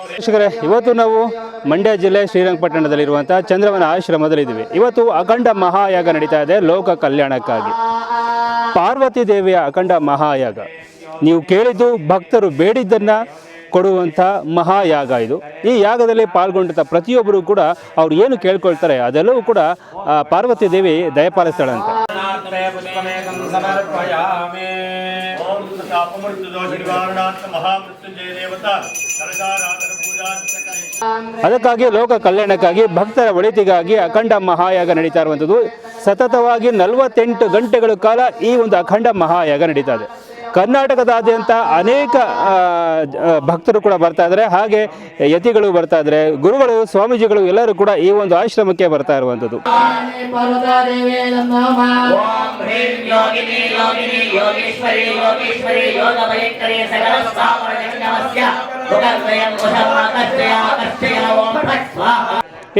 ವೀಕ್ಷಕರೇ, ಇವತ್ತು ನಾವು ಮಂಡ್ಯ ಜಿಲ್ಲೆ ಶ್ರೀರಂಗಪಟ್ಟಣದಲ್ಲಿರುವಂತಹ ಚಂದ್ರವನ ಆಶ್ರಮದಲ್ಲಿದ್ದೀವಿ. ಇವತ್ತು ಅಖಂಡ ಮಹಾಯಾಗ ನಡೀತಾ ಇದೆ ಲೋಕ ಕಲ್ಯಾಣಕ್ಕಾಗಿ. ಪಾರ್ವತಿ ದೇವಿಯ ಅಖಂಡ ಮಹಾಯಾಗ, ನೀವು ಕೇಳಿದ್ದು ಭಕ್ತರು ಬೇಡಿದ್ದನ್ನು ಕೊಡುವಂಥ ಮಹಾಯಾಗ ಇದು. ಈ ಯಾಗದಲ್ಲಿ ಪಾಲ್ಗೊಂಡಂಥ ಪ್ರತಿಯೊಬ್ಬರು ಕೂಡ ಅವ್ರು ಏನು ಕೇಳ್ಕೊಳ್ತಾರೆ ಅದೆಲ್ಲವೂ ಕೂಡ ಪಾರ್ವತಿ ದೇವಿ ದಯಪಾಲಿಸ್ತಾಳಂತೆ. ಅದಕ್ಕಾಗಿ ಲೋಕ ಕಲ್ಯಾಣಕ್ಕಾಗಿ ಭಕ್ತರ ಒಳಿತಿಗಾಗಿ ಅಖಂಡ ಮಹಾಯಾಗ ನಡೀತಾ ಇರುವಂಥದ್ದು. ಸತತವಾಗಿ 48 ಗಂಟೆಗಳ ಕಾಲ ಈ ಒಂದು ಅಖಂಡ ಮಹಾಯಾಗ ನಡೀತಾ ಇದೆ. ಕರ್ನಾಟಕದಾದ್ಯಂತ ಅನೇಕ ಭಕ್ತರು ಕೂಡ ಬರ್ತಾ ಇದ್ದಾರೆ, ಹಾಗೆ ಯತಿಗಳು ಬರ್ತಾ ಇದ್ದಾರೆ, ಗುರುಗಳು ಸ್ವಾಮೀಜಿಗಳು ಎಲ್ಲರೂ ಕೂಡ ಈ ಒಂದು ಆಶ್ರಮಕ್ಕೆ ಬರ್ತಾ ಇರುವಂಥದ್ದು.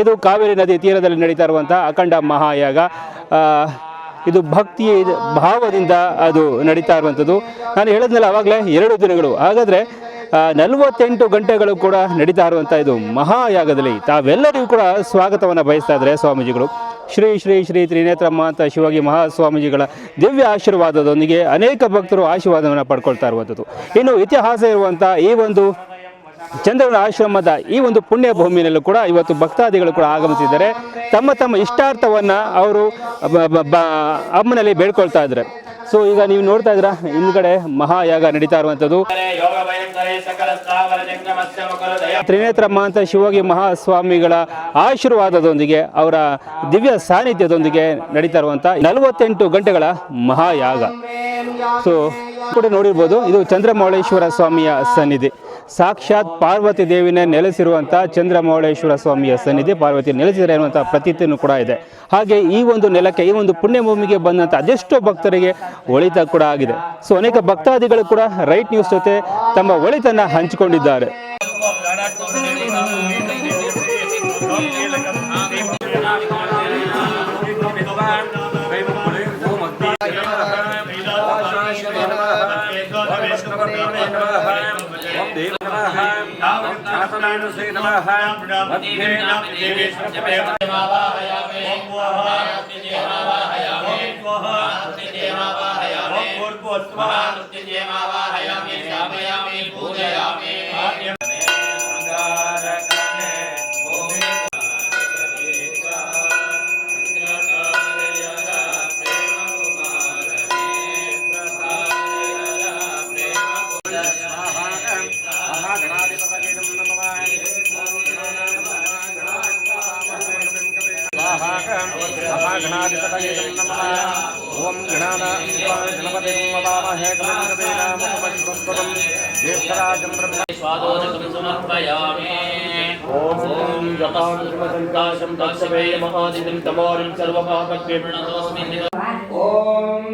ಇದು ಕಾವೇರಿ ನದಿ ತೀರದಲ್ಲಿ ನಡೀತಾ ಇರುವಂತಹ ಅಖಂಡ ಮಹಾಯಾಗ. ಇದು ಭಕ್ತಿ ಭಾವದಿಂದ ಅದು ನಡೀತಾ ಇರುವಂಥದ್ದು. ನಾನು ಹೇಳಿದ್ನಲ್ಲ ಆವಾಗಲೇ 2 ದಿನಗಳು, ಹಾಗಾದರೆ 48 ಗಂಟೆಗಳು ಕೂಡ ನಡೀತಾ ಇರುವಂಥ ಇದು ಮಹಾಯಾಗದಲ್ಲಿ ತಾವೆಲ್ಲರಿಗೂ ಕೂಡ ಸ್ವಾಗತವನ್ನು ಬಯಸ್ತಾ ಇದ್ದಾರೆ ಸ್ವಾಮೀಜಿಗಳು. ಶ್ರೀ ಶ್ರೀ ಶ್ರೀ ತ್ರಿನೇತ್ರಮ್ಮ ಅಂತ ಶಿವಗಿ ಮಹಾಸ್ವಾಮೀಜಿಗಳ ದಿವ್ಯ ಆಶೀರ್ವಾದದೊಂದಿಗೆ ಅನೇಕ ಭಕ್ತರು ಆಶೀರ್ವಾದವನ್ನು ಪಡ್ಕೊಳ್ತಾ ಇರುವಂಥದ್ದು. ಇನ್ನು ಇತಿಹಾಸ ಇರುವಂಥ ಈ ಒಂದು ಚಂದ್ರವನ ಆಶ್ರಮದ ಈ ಒಂದು ಪುಣ್ಯ ಭೂಮಿಯಲ್ಲೂ ಕೂಡ ಇವತ್ತು ಭಕ್ತಾದಿಗಳು ಕೂಡ ಆಗಮಿಸಿದ್ದಾರೆ. ತಮ್ಮ ತಮ್ಮ ಇಷ್ಟಾರ್ಥವನ್ನು ಅವರು ಅಮ್ಮನಲ್ಲಿ ಬೇಡ್ಕೊಳ್ತಾ ಇದ್ದಾರೆ. ಸೊ ಈಗ ನೀವು ನೋಡ್ತಾ ಇದ್ದೀರಾ ಹಿಂದ್ಗಡೆ ಮಹಾಯಾಗ ನಡೀತಾ ಇರುವಂಥದ್ದು. ತ್ರಿನೇತ್ರಮ್ಮ ಅಂತ ಶಿವಗಿ ಮಹಾಸ್ವಾಮಿಗಳ ಆಶೀರ್ವಾದದೊಂದಿಗೆ ಅವರ ದಿವ್ಯ ಸಾನ್ನಿಧ್ಯದೊಂದಿಗೆ ನಡೀತಾ ಇರುವಂಥ 48 ಗಂಟೆಗಳ ಮಹಾಯಾಗ. ಸೊ ಕೂಡ ನೋಡಿರ್ಬೋದು, ಇದು ಚಂದ್ರಮೌಳೇಶ್ವರ ಸ್ವಾಮಿಯ ಸನ್ನಿಧಿ. ಸಾಕ್ಷಾತ್ ಪಾರ್ವತಿ ದೇವಿನೇ ನೆಲೆಸಿರುವಂಥ ಚಂದ್ರಮೌಳೇಶ್ವರ ಸ್ವಾಮಿಯ ಸನ್ನಿಧಿ, ಪಾರ್ವತಿ ನೆಲೆಸಿದರೆ ಅನ್ನುವಂಥ ಪ್ರತೀತಿಯೂ ಕೂಡ ಇದೆ. ಹಾಗೆ ಈ ಒಂದು ನೆಲಕ್ಕೆ, ಈ ಒಂದು ಪುಣ್ಯಭೂಮಿಗೆ ಬಂದಂಥ ಅದೆಷ್ಟೋ ಭಕ್ತರಿಗೆ ಒಳಿತ ಕೂಡ ಆಗಿದೆ. ಸೊ ಅನೇಕ ಭಕ್ತಾದಿಗಳು ಕೂಡ ರೈಟ್ ನ್ಯೂಸ್ ಜೊತೆ ತಮ್ಮ ಒಳಿತನ್ನು ಹಂಚಿಕೊಂಡಿದ್ದಾರೆ. ओम गणपतिं वदामहे कविं कवीनामुपमश्वस्तुतं ज्येष्ठराजं ब्रह्मणस्वादोदकं समर्पयामि। ओम जपानुसंकाशं तत्सवे महादिनं तमोरिं सर्वपापज्ञे प्रणतोऽस्मि। ओम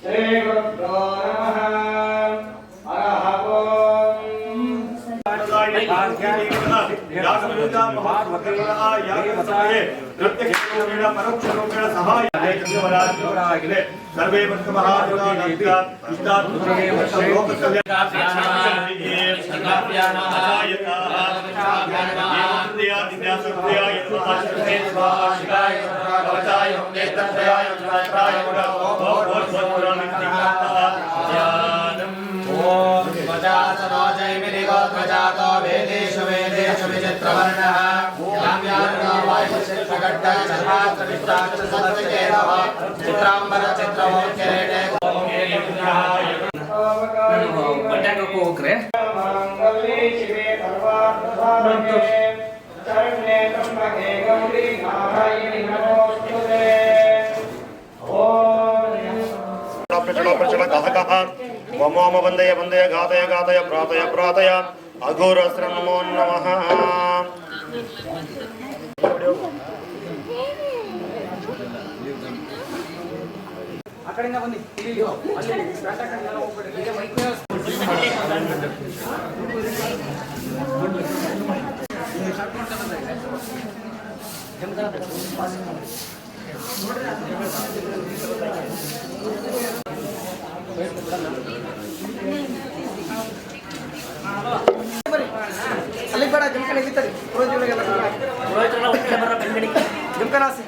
श्री गुरुभ्यो सर्वे वेदेषु वेदेषु विचित्रवर्णः वमोम वंदय वंदय गातय गातय प्रातय प्रातय अघोरस्त्र नमो नमः। ಅಕಡೆಯಿಂದ ಬನ್ನಿ ಇಲ್ಲಿ ಅಲ್ಲಿ ಸ್ಟಾರ್ಟ್ ಆಗಿ ಹೋಗ್ಬಿಡಿ ಈಗ ಮೈಕ್ ನೋಡ್ರಿ ಅಲ್ಲಿಗೆ ಬೇಡ ಜಮಖಾನೆ ಇಲ್ಲಿತ್ತರಿ ಜಮಖಾನಾಸಿ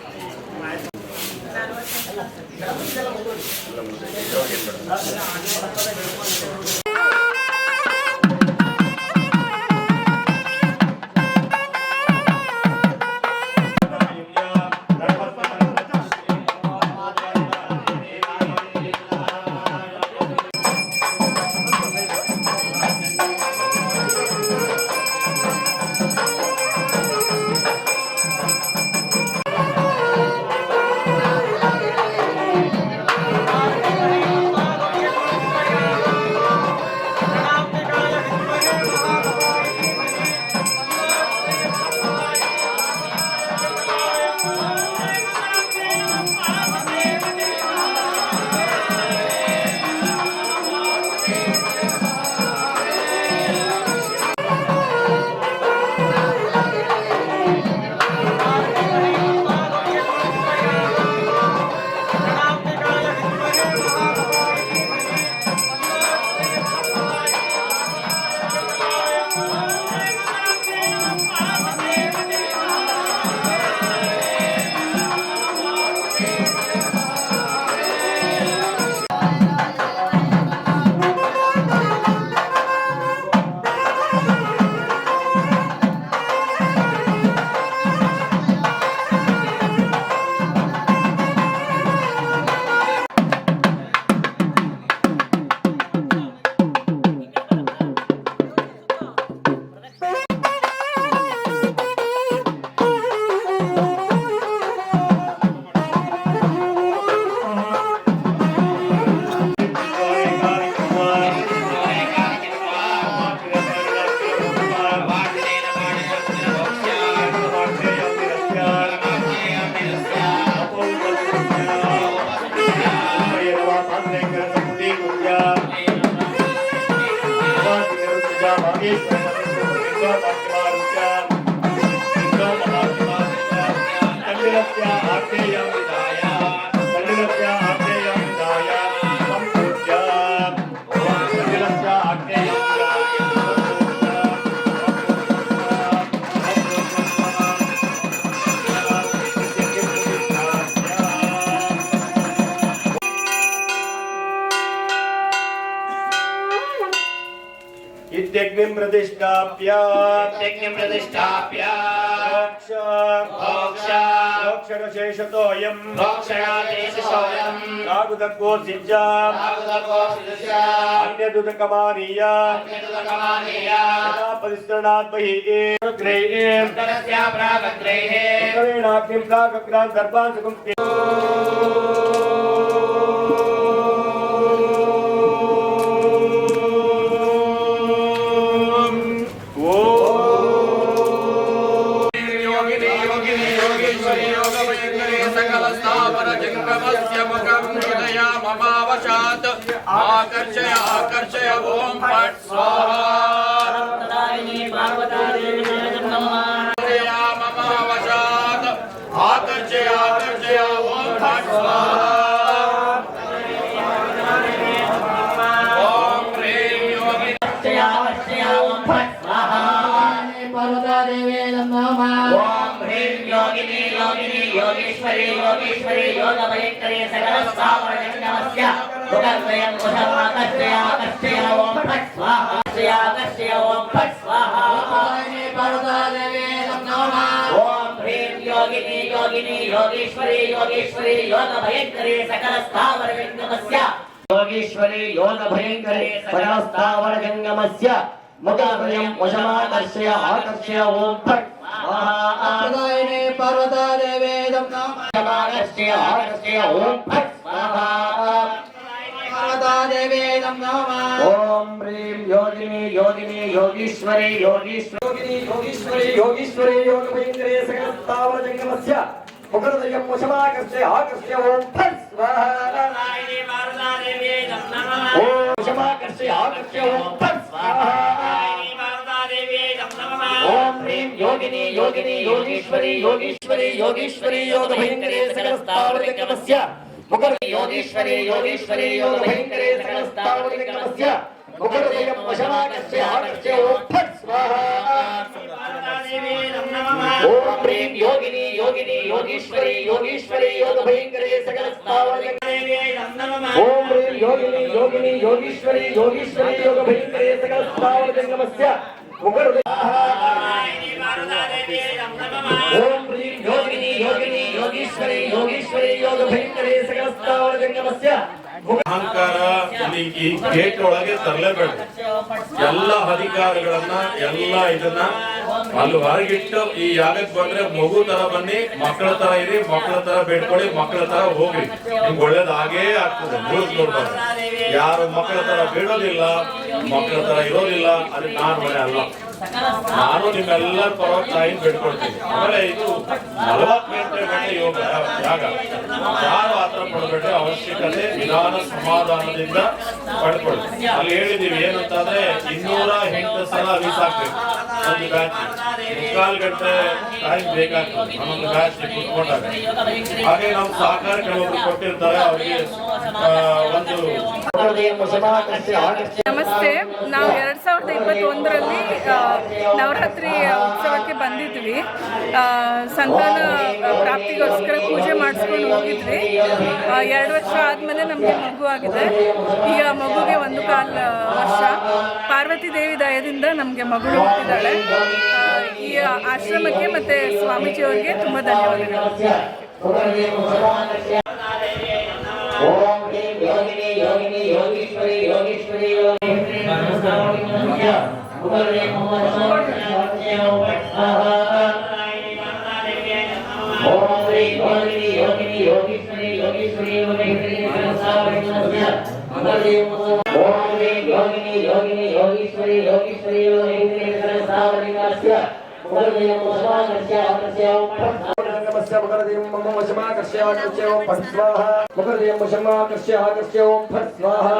इत्यग्निं प्रतिष्ठाप्य मोक्षरशेषतोऽयं नागुदको सिज्जा अन्यदुदकमानीय परिस्तरणात् बहिः ग्रहीणाग्निं प्रागग्रान् दर्भान् सुगुंस्ते आकर्षय आकर्षय ओम फट स्वाहा ममावशात् आकर्षय आकर्षय ओम फट स्वाहा ओम ह्रीं योगिनी ओम फट स्वाहा पर्वतादेवे नमः ओम ह्रीं योगिनी योगिनी योगेश्वरी योगेश्वरी योगभयंकरी सकल स्थावर नमस्या भुगर्भयं भुजमाकर्षय आकर्षय ओम फट स्वाहा आकर्षय ओम फट स्वाहा पर्वतादेवे नमः ओम ह्रीं योगिनी योगिनी योगेश्वरी योगेश्वरी योगभयंकरी सकल स्थावर जंगमस्य योगेश्वरी योगभयंकरी सकल स्थावर जंगमस्य मुगर्भयं भुजमाकर्षय आकर्षय ओम फट स्वाहा पर्वतादेवे नमः आकर्षय आकर्षय ओम फट स्वाहा पर्वतादेवे नमः ओम ह्रीं योगिनी योगिनी योगेश्वरी योगेश्वरी योगीश्वरी योगीश्वरी योगभयंकरे सकल स्थावर जंगमस्य मुगर्भयं भुजमाकर्षय आकर्षय ओम फट स्वाहा ओम भुजमाकर्षय आकर्षय ओम फट स्वाहा ओम ह्रीं योगिनी योगिनी योगेश्वरी योगेश्वरी योगेश्वरी योगभयंकरे सकल स्थावर जंगमस्य योगेश्वरी योगेश्वरी योग भयंकरे सकल स्थावर नमस्य मुखहृदयं वशमाकस्य आकस्य ओम फट् स्वाहा ओम ह्रीं योगिनी योगिनी योगेश्वरी योगेश्वरी योग भयंकरे सकल स्थावर ओम ह्रीं योगिनी योगिनी योगेश्वरी योगेश्वरी योग भयंकरे सकल स्थावर नमस्य मुखहृदयं ओम ह्रीं योगिनी योगिनी योगेश्वरी योगेश्वरी योग भयंकरे सकल स्थावर नमस्य ಅಹಂಕಾರ ಈ ಗೇಟ್ ಒಳಗೆ ತರಲೇಬೇಡ. ಎಲ್ಲ ಅಧಿಕಾರಿಗಳನ್ನ ಎಲ್ಲ ಇದನ್ನ ಅಲ್ಲಿ ಹೊರಗಿಟ್ಟು ಈ ಯಾಗಕ್ಕೆ ಬಂದ್ರೆ ಮಗು ತರ ಬನ್ನಿ, ಮಕ್ಕಳ ತರ ಇರಿ, ಮಕ್ಕಳ ತರ ಬೇಡ್ಕೊಳ್ಳಿ, ಮಕ್ಕಳ ತರ ಹೋಗ್ರಿ. ನಿಮ್ಗೆ ಒಳ್ಳೇದು ಹಾಗೇ ಆಗ್ತದೆ. ನೋಡ್ಬಾರ್ದು. ಯಾರು ಮಕ್ಕಳ ತರ ಬೇಡೋದಿಲ್ಲ, ಮಕ್ಕಳ ತರ ಇರೋದಿಲ್ಲ, ಅದು ನಾನು ಮನೆ ಅಲ್ಲ. ನಾನು ನಿಮ್ಮೆಲ್ಲರ ಪರವಾಗಿ ತಾಯಿ ಬೇಡ್ಕೊಳ್ತೀನಿ. ಆಮೇಲೆ ಇದು 40 ಗಂಟೆ ಯೋಗ ಯಾಗ. ಯಾರು ಆತರ ಪಡ್ಬೇಡ್ರೆ ಅವಶ್ಯಕತೆ ನಿಧಾನ ಸಮಾಧಾನದಿಂದ ಪಡ್ಕೊಳ್ಳಿ. ಅಲ್ಲಿ ಹೇಳಿದೀವಿ ಏನಂತಂದ್ರೆ 208 ಸಲ ವೀಸಾಕ್ಬೇಕು ಒಂದು ಬ್ಯಾಚ್. 3/4 ಗಂಟೆ ಟೈಮ್ ಬೇಕಾಗ್ತದೆ ಒಂದೊಂದು ಬ್ಯಾಚ್ ಕುತ್ಕೊಂಡಾಗ. ಹಾಗೆ ನಾವು ಸಹಕಾರ ಕೆಲವೊಬ್ರು ಕೊಟ್ಟಿರ್ತಾರೆ, ಅವರಿಗೆ ಒಂದು ನಮಸ್ತೆ. ನಾವು 2021ರಲ್ಲಿ ನವರಾತ್ರಿ ಉತ್ಸವಕ್ಕೆ ಬಂದಿದ್ವಿ. ಸಂತಾನ ಪ್ರಾಪ್ತಿಗೋಸ್ಕರ ಪೂಜೆ ಮಾಡಿಸ್ಕೊಂಡು ಹೋಗಿದ್ವಿ. 2 ವರ್ಷ ಆದಮೇಲೆ ನಮಗೆ ಮಗು ಆಗಿದೆ. ಈಗ ಮಗುಗೆ 1.25 ವರ್ಷ. ಪಾರ್ವತಿ ದೇವಿ ದಯದಿಂದ ನಮಗೆ ಮಗಳು ಹುಟ್ಟಿದ್ದಾಳೆ. ಈ ಆಶ್ರಮಕ್ಕೆ ಮತ್ತು ಸ್ವಾಮೀಜಿಯವರಿಗೆ ತುಂಬ ಧನ್ಯವಾದಗಳು. ओम ह्रीं योगिनी योगिनी योगेश्वरी योगेश्वरी ओम ह्रीं योगिनी योगिनी योगेश्वरी योगेश्वरी ओम ह्रीं योगिनी योगिनी योगेश्वरी योगेश्वरी नमस्य मुखहृदयं मम वशमाकर्ष्य आकर्ष्य ओम फट् स्वाहा मुखहृदयं वशमाकर्ष्य आकर्ष्य ओम फट् स्वाहा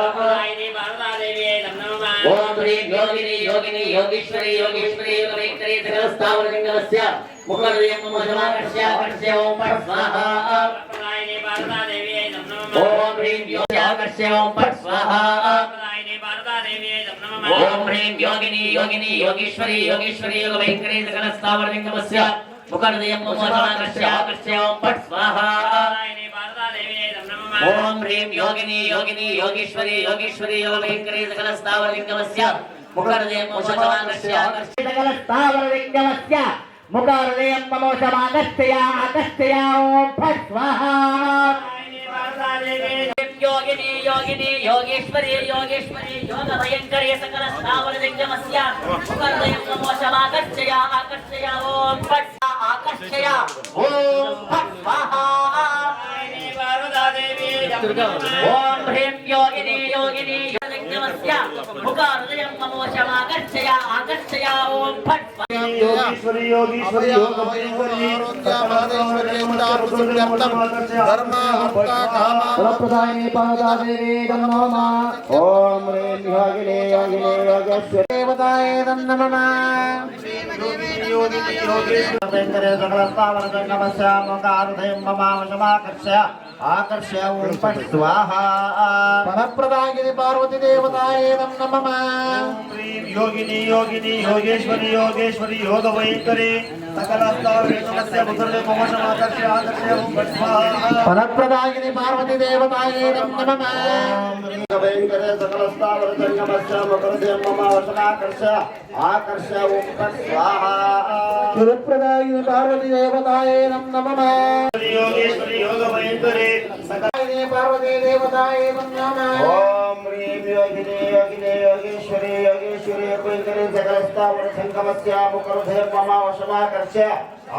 ओम ह्रीं योगिनी योगिनी योगेश्वरी योगेश्वरी योग भयंकरे सकल स्थावर नमस्य मुखहृदयं वशमाकर्ष्य आकर्ष्य ओम फट् स्वाहा ओम ह्रीं आकर्ष्य ओम फट् स्वाहा ओम ह्रीं योगिनी योगिनी योगेश्वरी योगेश्वरी योग भयंकरे सकल स्थावर नमस्य मुखहृदयं वशमाकर्ष्य आकर्ष्य ओम फट् स्वाहा ओम ह्रीं योगिनी योगिनी योगेश्वरी योगेश्वरी योग भयंकरे सकल स्थावर नमस्य मुखहृदयं वशमाकर्ष्य आकर्ष्य सकल स्थावर नमस्य मुखहृदयं वशमाकर्ष्य आकर्ष्य ओम फट् स्वाहा योगिनी योगिनी योगेश्वरी योगेश्वरी योग भयंकरे सकल स्थावर नमस्य मुखहृदयं वशमाकर्ष्य आकर्ष्य ओम फट् आकर्ष्य ओम फट् स्वाहा ओम ह्रीं योगिनी योगिनी नमस्य मुखहृदयं वशमाकर्ष्य आकर्ष्य ओम फट् योगेश्वरी योगेश्वरी योग भयंकरी फलप्रदायिनी पार्वती नमः। ओम ह्रीं योगिनी योगिनी योगेश्वरी देवताय नमः। भयंकरे सकल स्थावर नमस्य मुखहृदयं मम वशमाकर्ष्य आकर्ष्य ओम फट् स्वाहा फलप्रदायिनी पार्वती देवताय नमः। योगिनी योगिनी योगेश्वरी योगेश्वरी योग भयंकरे सकल स्थावर नमस्य मुखहृदयं मम वशमाकर्ष्य आकर्ष्य ओम फट् स्वाहा फलप्रदायिनी पार्वती देवताय नमः। भयंकरे सकल स्थावर नमस्य मुखहृदयं मम वशमाकर्ष्य आकर्ष्य ओम फट् स्वाहा फलप्रदायिनी पार्वती देवताय नमः। योगेश्वरी योग भयंकरे सकल पार्वती देवताय नमः। ओम ह्रीं योगिनी योगिनी योगेश्वरी योगेश्वरी भयंकरे सकल स्थावर नमस्य मुखहृदयं मम वशमाकर्ष्य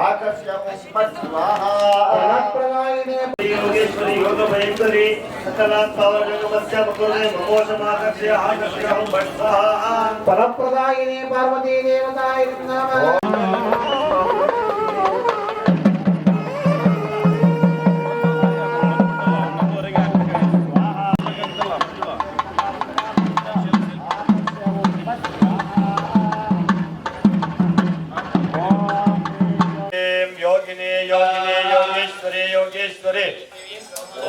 आकर्ष्य फट् स्वाहा योगेश्वरी योग भयंकरी सकल स्थावर नमस्य मुखहृदयं मम वशमाकर्ष्य आकर्ष्य फट् स्वाहा फलप्रदायिनी पार्वती देवताय नमः। योगिनी योगिनी योगेश्वरी योगेश्वरी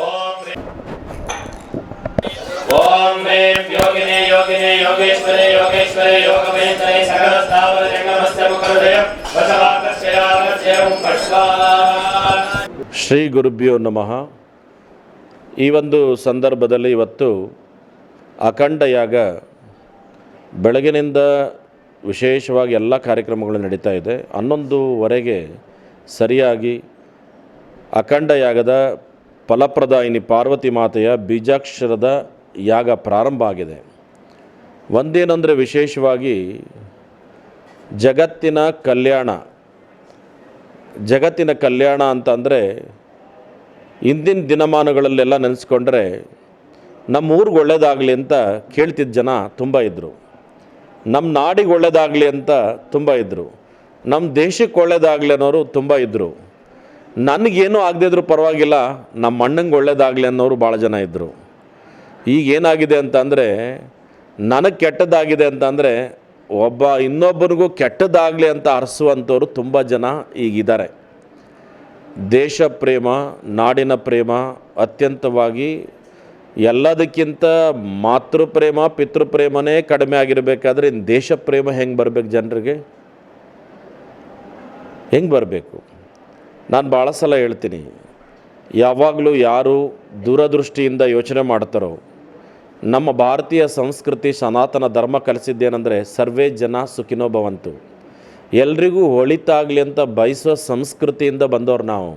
ओम ಓಂ ಹ್ರೀಂ ಯೋಗಿನೇ ಯೋಗಿನೇ ಯೋಗೇಶ್ವರೇ ಯೋಗೇಶ್ವರೇ ಯೋಗವೇಂದ್ರೇ ಸಕಲ ಸ್ಥಾವರ ಜಂಗಮಸ್ಯ ಮುಖಹೃದಯ ವಸವಾಕಸ್ಯ ಓಂ ಶ್ರೀ ಗುರುಭ್ಯೋ ನಮಃ. ಈ ಒಂದು ಸಂದರ್ಭದಲ್ಲಿ ಇವತ್ತು ಅಖಂಡ ಯಾಗ ಬೆಳಗಿನಿಂದ ವಿಶೇಷವಾಗಿ ಎಲ್ಲ ಕಾರ್ಯಕ್ರಮಗಳು ನಡೀತಾ ಇದೆ. 11:15 ಸರಿಯಾಗಿ ಅಖಂಡ ಯಾಗದ ಫಲಪ್ರದಾಯಿನಿ ಪಾರ್ವತಿ ಮಾತೆಯ ಬೀಜಾಕ್ಷರದ ಯಾಗ ಪ್ರಾರಂಭ ಆಗಿದೆ. ಒಂದೇನೆಂದರೆ ವಿಶೇಷವಾಗಿ ಜಗತ್ತಿನ ಕಲ್ಯಾಣ ಅಂತಂದರೆ ಇಂದಿನ ದಿನಮಾನಗಳಲ್ಲೆಲ್ಲ ನೆನೆಸ್ಕೊಂಡ್ರೆ ನಮ್ಮ ಊರಿಗೆ ಒಳ್ಳೆಯದಾಗಲಿ ಅಂತ ಕೇಳ್ತಿದ್ದ ಜನ ತುಂಬ ಇದ್ದರು, ನಮ್ಮ ನಾಡಿಗೆ ಒಳ್ಳೆಯದಾಗಲಿ ಅಂತ ತುಂಬ ಇದ್ದರು, ನಮ್ಮ ದೇಶಕ್ಕೆ ಒಳ್ಳೆಯದಾಗಲಿ ಅನ್ನೋರು ತುಂಬ ಇದ್ದರು. ನನಗೇನೂ ಆಗದಿದ್ರೂ ಪರವಾಗಿಲ್ಲ, ನಮ್ಮ ಅಣ್ಣಂಗೆ ಒಳ್ಳೆಯದಾಗಲಿ ಅನ್ನೋರು ಭಾಳ ಜನ ಇದ್ದರು. ಈಗ ಏನಾಗಿದೆ ಅಂತಂದರೆ ನನಗೆ ಕೆಟ್ಟದ್ದಾಗಿದೆ ಅಂತಂದರೆ ಒಬ್ಬ ಇನ್ನೊಬ್ಬರಿಗೂ ಕೆಟ್ಟದ್ದಾಗಲಿ ಅಂತ ಹರಿಸುವಂಥವ್ರು ತುಂಬ ಜನ ಈಗಿದ್ದಾರೆ. ದೇಶ ಪ್ರೇಮ, ನಾಡಿನ ಪ್ರೇಮ ಅತ್ಯಂತವಾಗಿ ಎಲ್ಲದಕ್ಕಿಂತ ಮಾತೃಪ್ರೇಮ ಪಿತೃಪ್ರೇಮನೇ ಕಡಿಮೆ ಆಗಿರಬೇಕಾದ್ರೆ ಇನ್ನು ದೇಶ ಪ್ರೇಮ ಹೆಂಗೆ ಬರಬೇಕು? ಜನರಿಗೆ ಹೆಂಗೆ ಬರಬೇಕು? ನಾನು ಭಾಳ ಸಲ ಹೇಳ್ತೀನಿ, ಯಾವಾಗಲೂ ಯಾರು ದೂರದೃಷ್ಟಿಯಿಂದ ಯೋಚನೆ ಮಾಡ್ತಾರೋ, ನಮ್ಮ ಭಾರತೀಯ ಸಂಸ್ಕೃತಿ ಸನಾತನ ಧರ್ಮ ಕಲಿಸಿದ್ದೇನೆಂದರೆ ಸರ್ವೇ ಜನ ಸುಖಿನೋ ಭವಂತು, ಎಲ್ರಿಗೂ ಒಳಿತಾಗಲಿ ಅಂತ ಬಯಸುವ ಸಂಸ್ಕೃತಿಯಿಂದ ಬಂದವರು ನಾವು.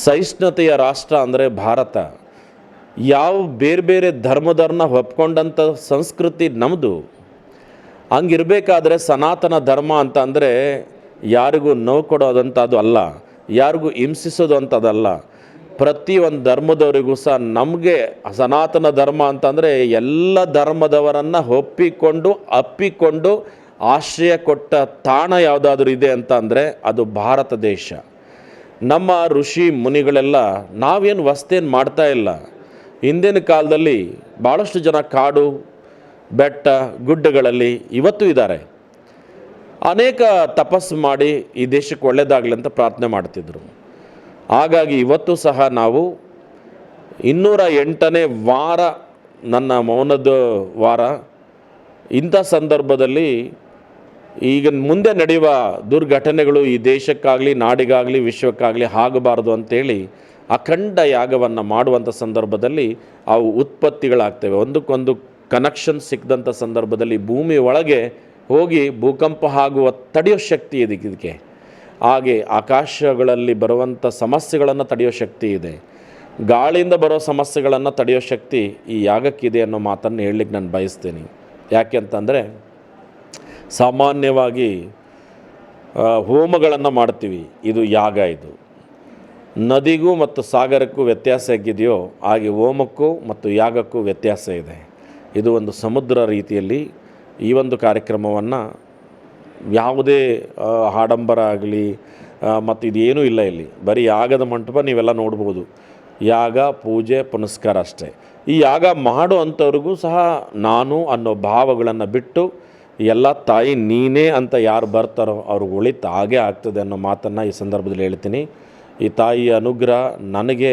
ಸಹಿಷ್ಣುತೆಯ ರಾಷ್ಟ್ರ ಅಂದರೆ ಭಾರತ. ಯಾವ ಬೇರೆ ಬೇರೆ ಧರ್ಮದವ್ರನ್ನ ಒಪ್ಕೊಂಡಂಥ ಸಂಸ್ಕೃತಿ ನಮ್ಮದು. ಹಂಗಿರಬೇಕಾದ್ರೆ ಸನಾತನ ಧರ್ಮ ಅಂತ ಅಂದರೆ ಯಾರಿಗೂ ನೋವು ಕೊಡೋದಂಥದ್ದು ಅಲ್ಲ, ಯಾರಿಗೂ ಹಿಂಸಿಸೋದು ಅಂಥದ್ದಲ್ಲ. ಪ್ರತಿಯೊಂದು ಧರ್ಮದವರಿಗೂ ಸಹ ನಮಗೆ ಸನಾತನ ಧರ್ಮ ಅಂತಂದರೆ ಎಲ್ಲ ಧರ್ಮದವರನ್ನು ಅಪ್ಪಿಕೊಂಡು ಆಶ್ರಯ ಕೊಟ್ಟ ತಾಣ ಯಾವುದಾದ್ರೂ ಇದೆ ಅಂತ ಅಂದರೆ ಅದು ಭಾರತ ದೇಶ. ನಮ್ಮ ಋಷಿ ಮುನಿಗಳೆಲ್ಲ ನಾವೇನು ಹೊಸ್ತೇನು ಮಾಡ್ತಾ ಇಲ್ಲ. ಹಿಂದಿನ ಕಾಲದಲ್ಲಿ ಭಾಳಷ್ಟು ಜನ ಕಾಡು ಬೆಟ್ಟ ಗುಡ್ಡಗಳಲ್ಲಿ ಇವತ್ತು ಇದ್ದಾರೆ. ಅನೇಕ ತಪಸ್ಸು ಮಾಡಿ ಈ ದೇಶಕ್ಕೆ ಒಳ್ಳೆಯದಾಗಲಿ ಅಂತ ಪ್ರಾರ್ಥನೆ ಮಾಡ್ತಿದ್ರು. ಹಾಗಾಗಿ ಇವತ್ತು ಸಹ ನಾವು 208ನೇ ವಾರ, ನನ್ನ ಮೌನದ ವಾರ. ಇಂಥ ಸಂದರ್ಭದಲ್ಲಿ ಈಗ ಮುಂದೆ ನಡೆಯುವ ದುರ್ಘಟನೆಗಳು ಈ ದೇಶಕ್ಕಾಗಲಿ ನಾಡಿಗಾಗಲಿ ವಿಶ್ವಕ್ಕಾಗಲಿ ಆಗಬಾರ್ದು ಅಂಥೇಳಿ ಅಖಂಡ ಯಾಗವನ್ನು ಮಾಡುವಂಥ ಸಂದರ್ಭದಲ್ಲಿ ಅವು ಉತ್ಪತ್ತಿಗಳಾಗ್ತವೆ. ಒಂದಕ್ಕೊಂದು ಕನೆಕ್ಷನ್ ಸಿಕ್ಕದಂಥ ಸಂದರ್ಭದಲ್ಲಿ ಭೂಮಿ ಒಳಗೆ ಹೋಗಿ ಭೂಕಂಪ ಆಗುವ ತಡೆಯೋ ಶಕ್ತಿ ಇದೆ ಇದಕ್ಕೆ. ಹಾಗೆ ಆಕಾಶಗಳಲ್ಲಿ ಬರುವಂಥ ಸಮಸ್ಯೆಗಳನ್ನು ತಡೆಯೋ ಶಕ್ತಿ ಇದೆ, ಗಾಳಿಯಿಂದ ಬರೋ ಸಮಸ್ಯೆಗಳನ್ನು ತಡೆಯೋ ಶಕ್ತಿ ಈ ಯಾಗಕ್ಕಿದೆ ಅನ್ನೋ ಮಾತನ್ನು ಹೇಳಲಿಕ್ಕೆ ನಾನು ಬಯಸ್ತೀನಿ. ಯಾಕೆ ಅಂತಂದರೆ ಸಾಮಾನ್ಯವಾಗಿ ಹೋಮಗಳನ್ನು ಮಾಡ್ತೀವಿ, ಇದು ಯಾಗ. ಇದು ನದಿಗೂ ಮತ್ತು ಸಾಗರಕ್ಕೂ ವ್ಯತ್ಯಾಸ ಹೇಗಿದೆಯೋ ಹಾಗೆ ಹೋಮಕ್ಕೂ ಮತ್ತು ಯಾಗಕ್ಕೂ ವ್ಯತ್ಯಾಸ ಇದೆ. ಇದು ಒಂದು ಸಮುದ್ರ ರೀತಿಯಲ್ಲಿ ಈ ಒಂದು ಕಾರ್ಯಕ್ರಮವನ್ನು ಯಾವುದೇ ಆಡಂಬರ ಆಗಲಿ ಮತ್ತು ಇದೇನೂ ಇಲ್ಲ. ಇಲ್ಲಿ ಬರೀ ಯಾಗದ ಮಂಟಪ ನೀವೆಲ್ಲ ನೋಡ್ಬೋದು, ಯಾಗ ಪೂಜೆ ಪುನಸ್ಕಾರ ಅಷ್ಟೇ. ಈ ಯಾಗ ಮಾಡೋ ಅಂಥವ್ರಿಗೂ ಸಹ ನಾನು ಅನ್ನೋ ಭಾವಗಳನ್ನು ಬಿಟ್ಟು ಎಲ್ಲ ತಾಯಿ ನೀನೇ ಅಂತ ಯಾರು ಬರ್ತಾರೋ ಅವ್ರಿಗೆ ಒಳಿತು ಹಾಗೇ ಆಗ್ತದೆ ಅನ್ನೋ ಮಾತನ್ನು ಈ ಸಂದರ್ಭದಲ್ಲಿ ಹೇಳ್ತೀನಿ. ಈ ತಾಯಿಯ ಅನುಗ್ರಹ ನನಗೆ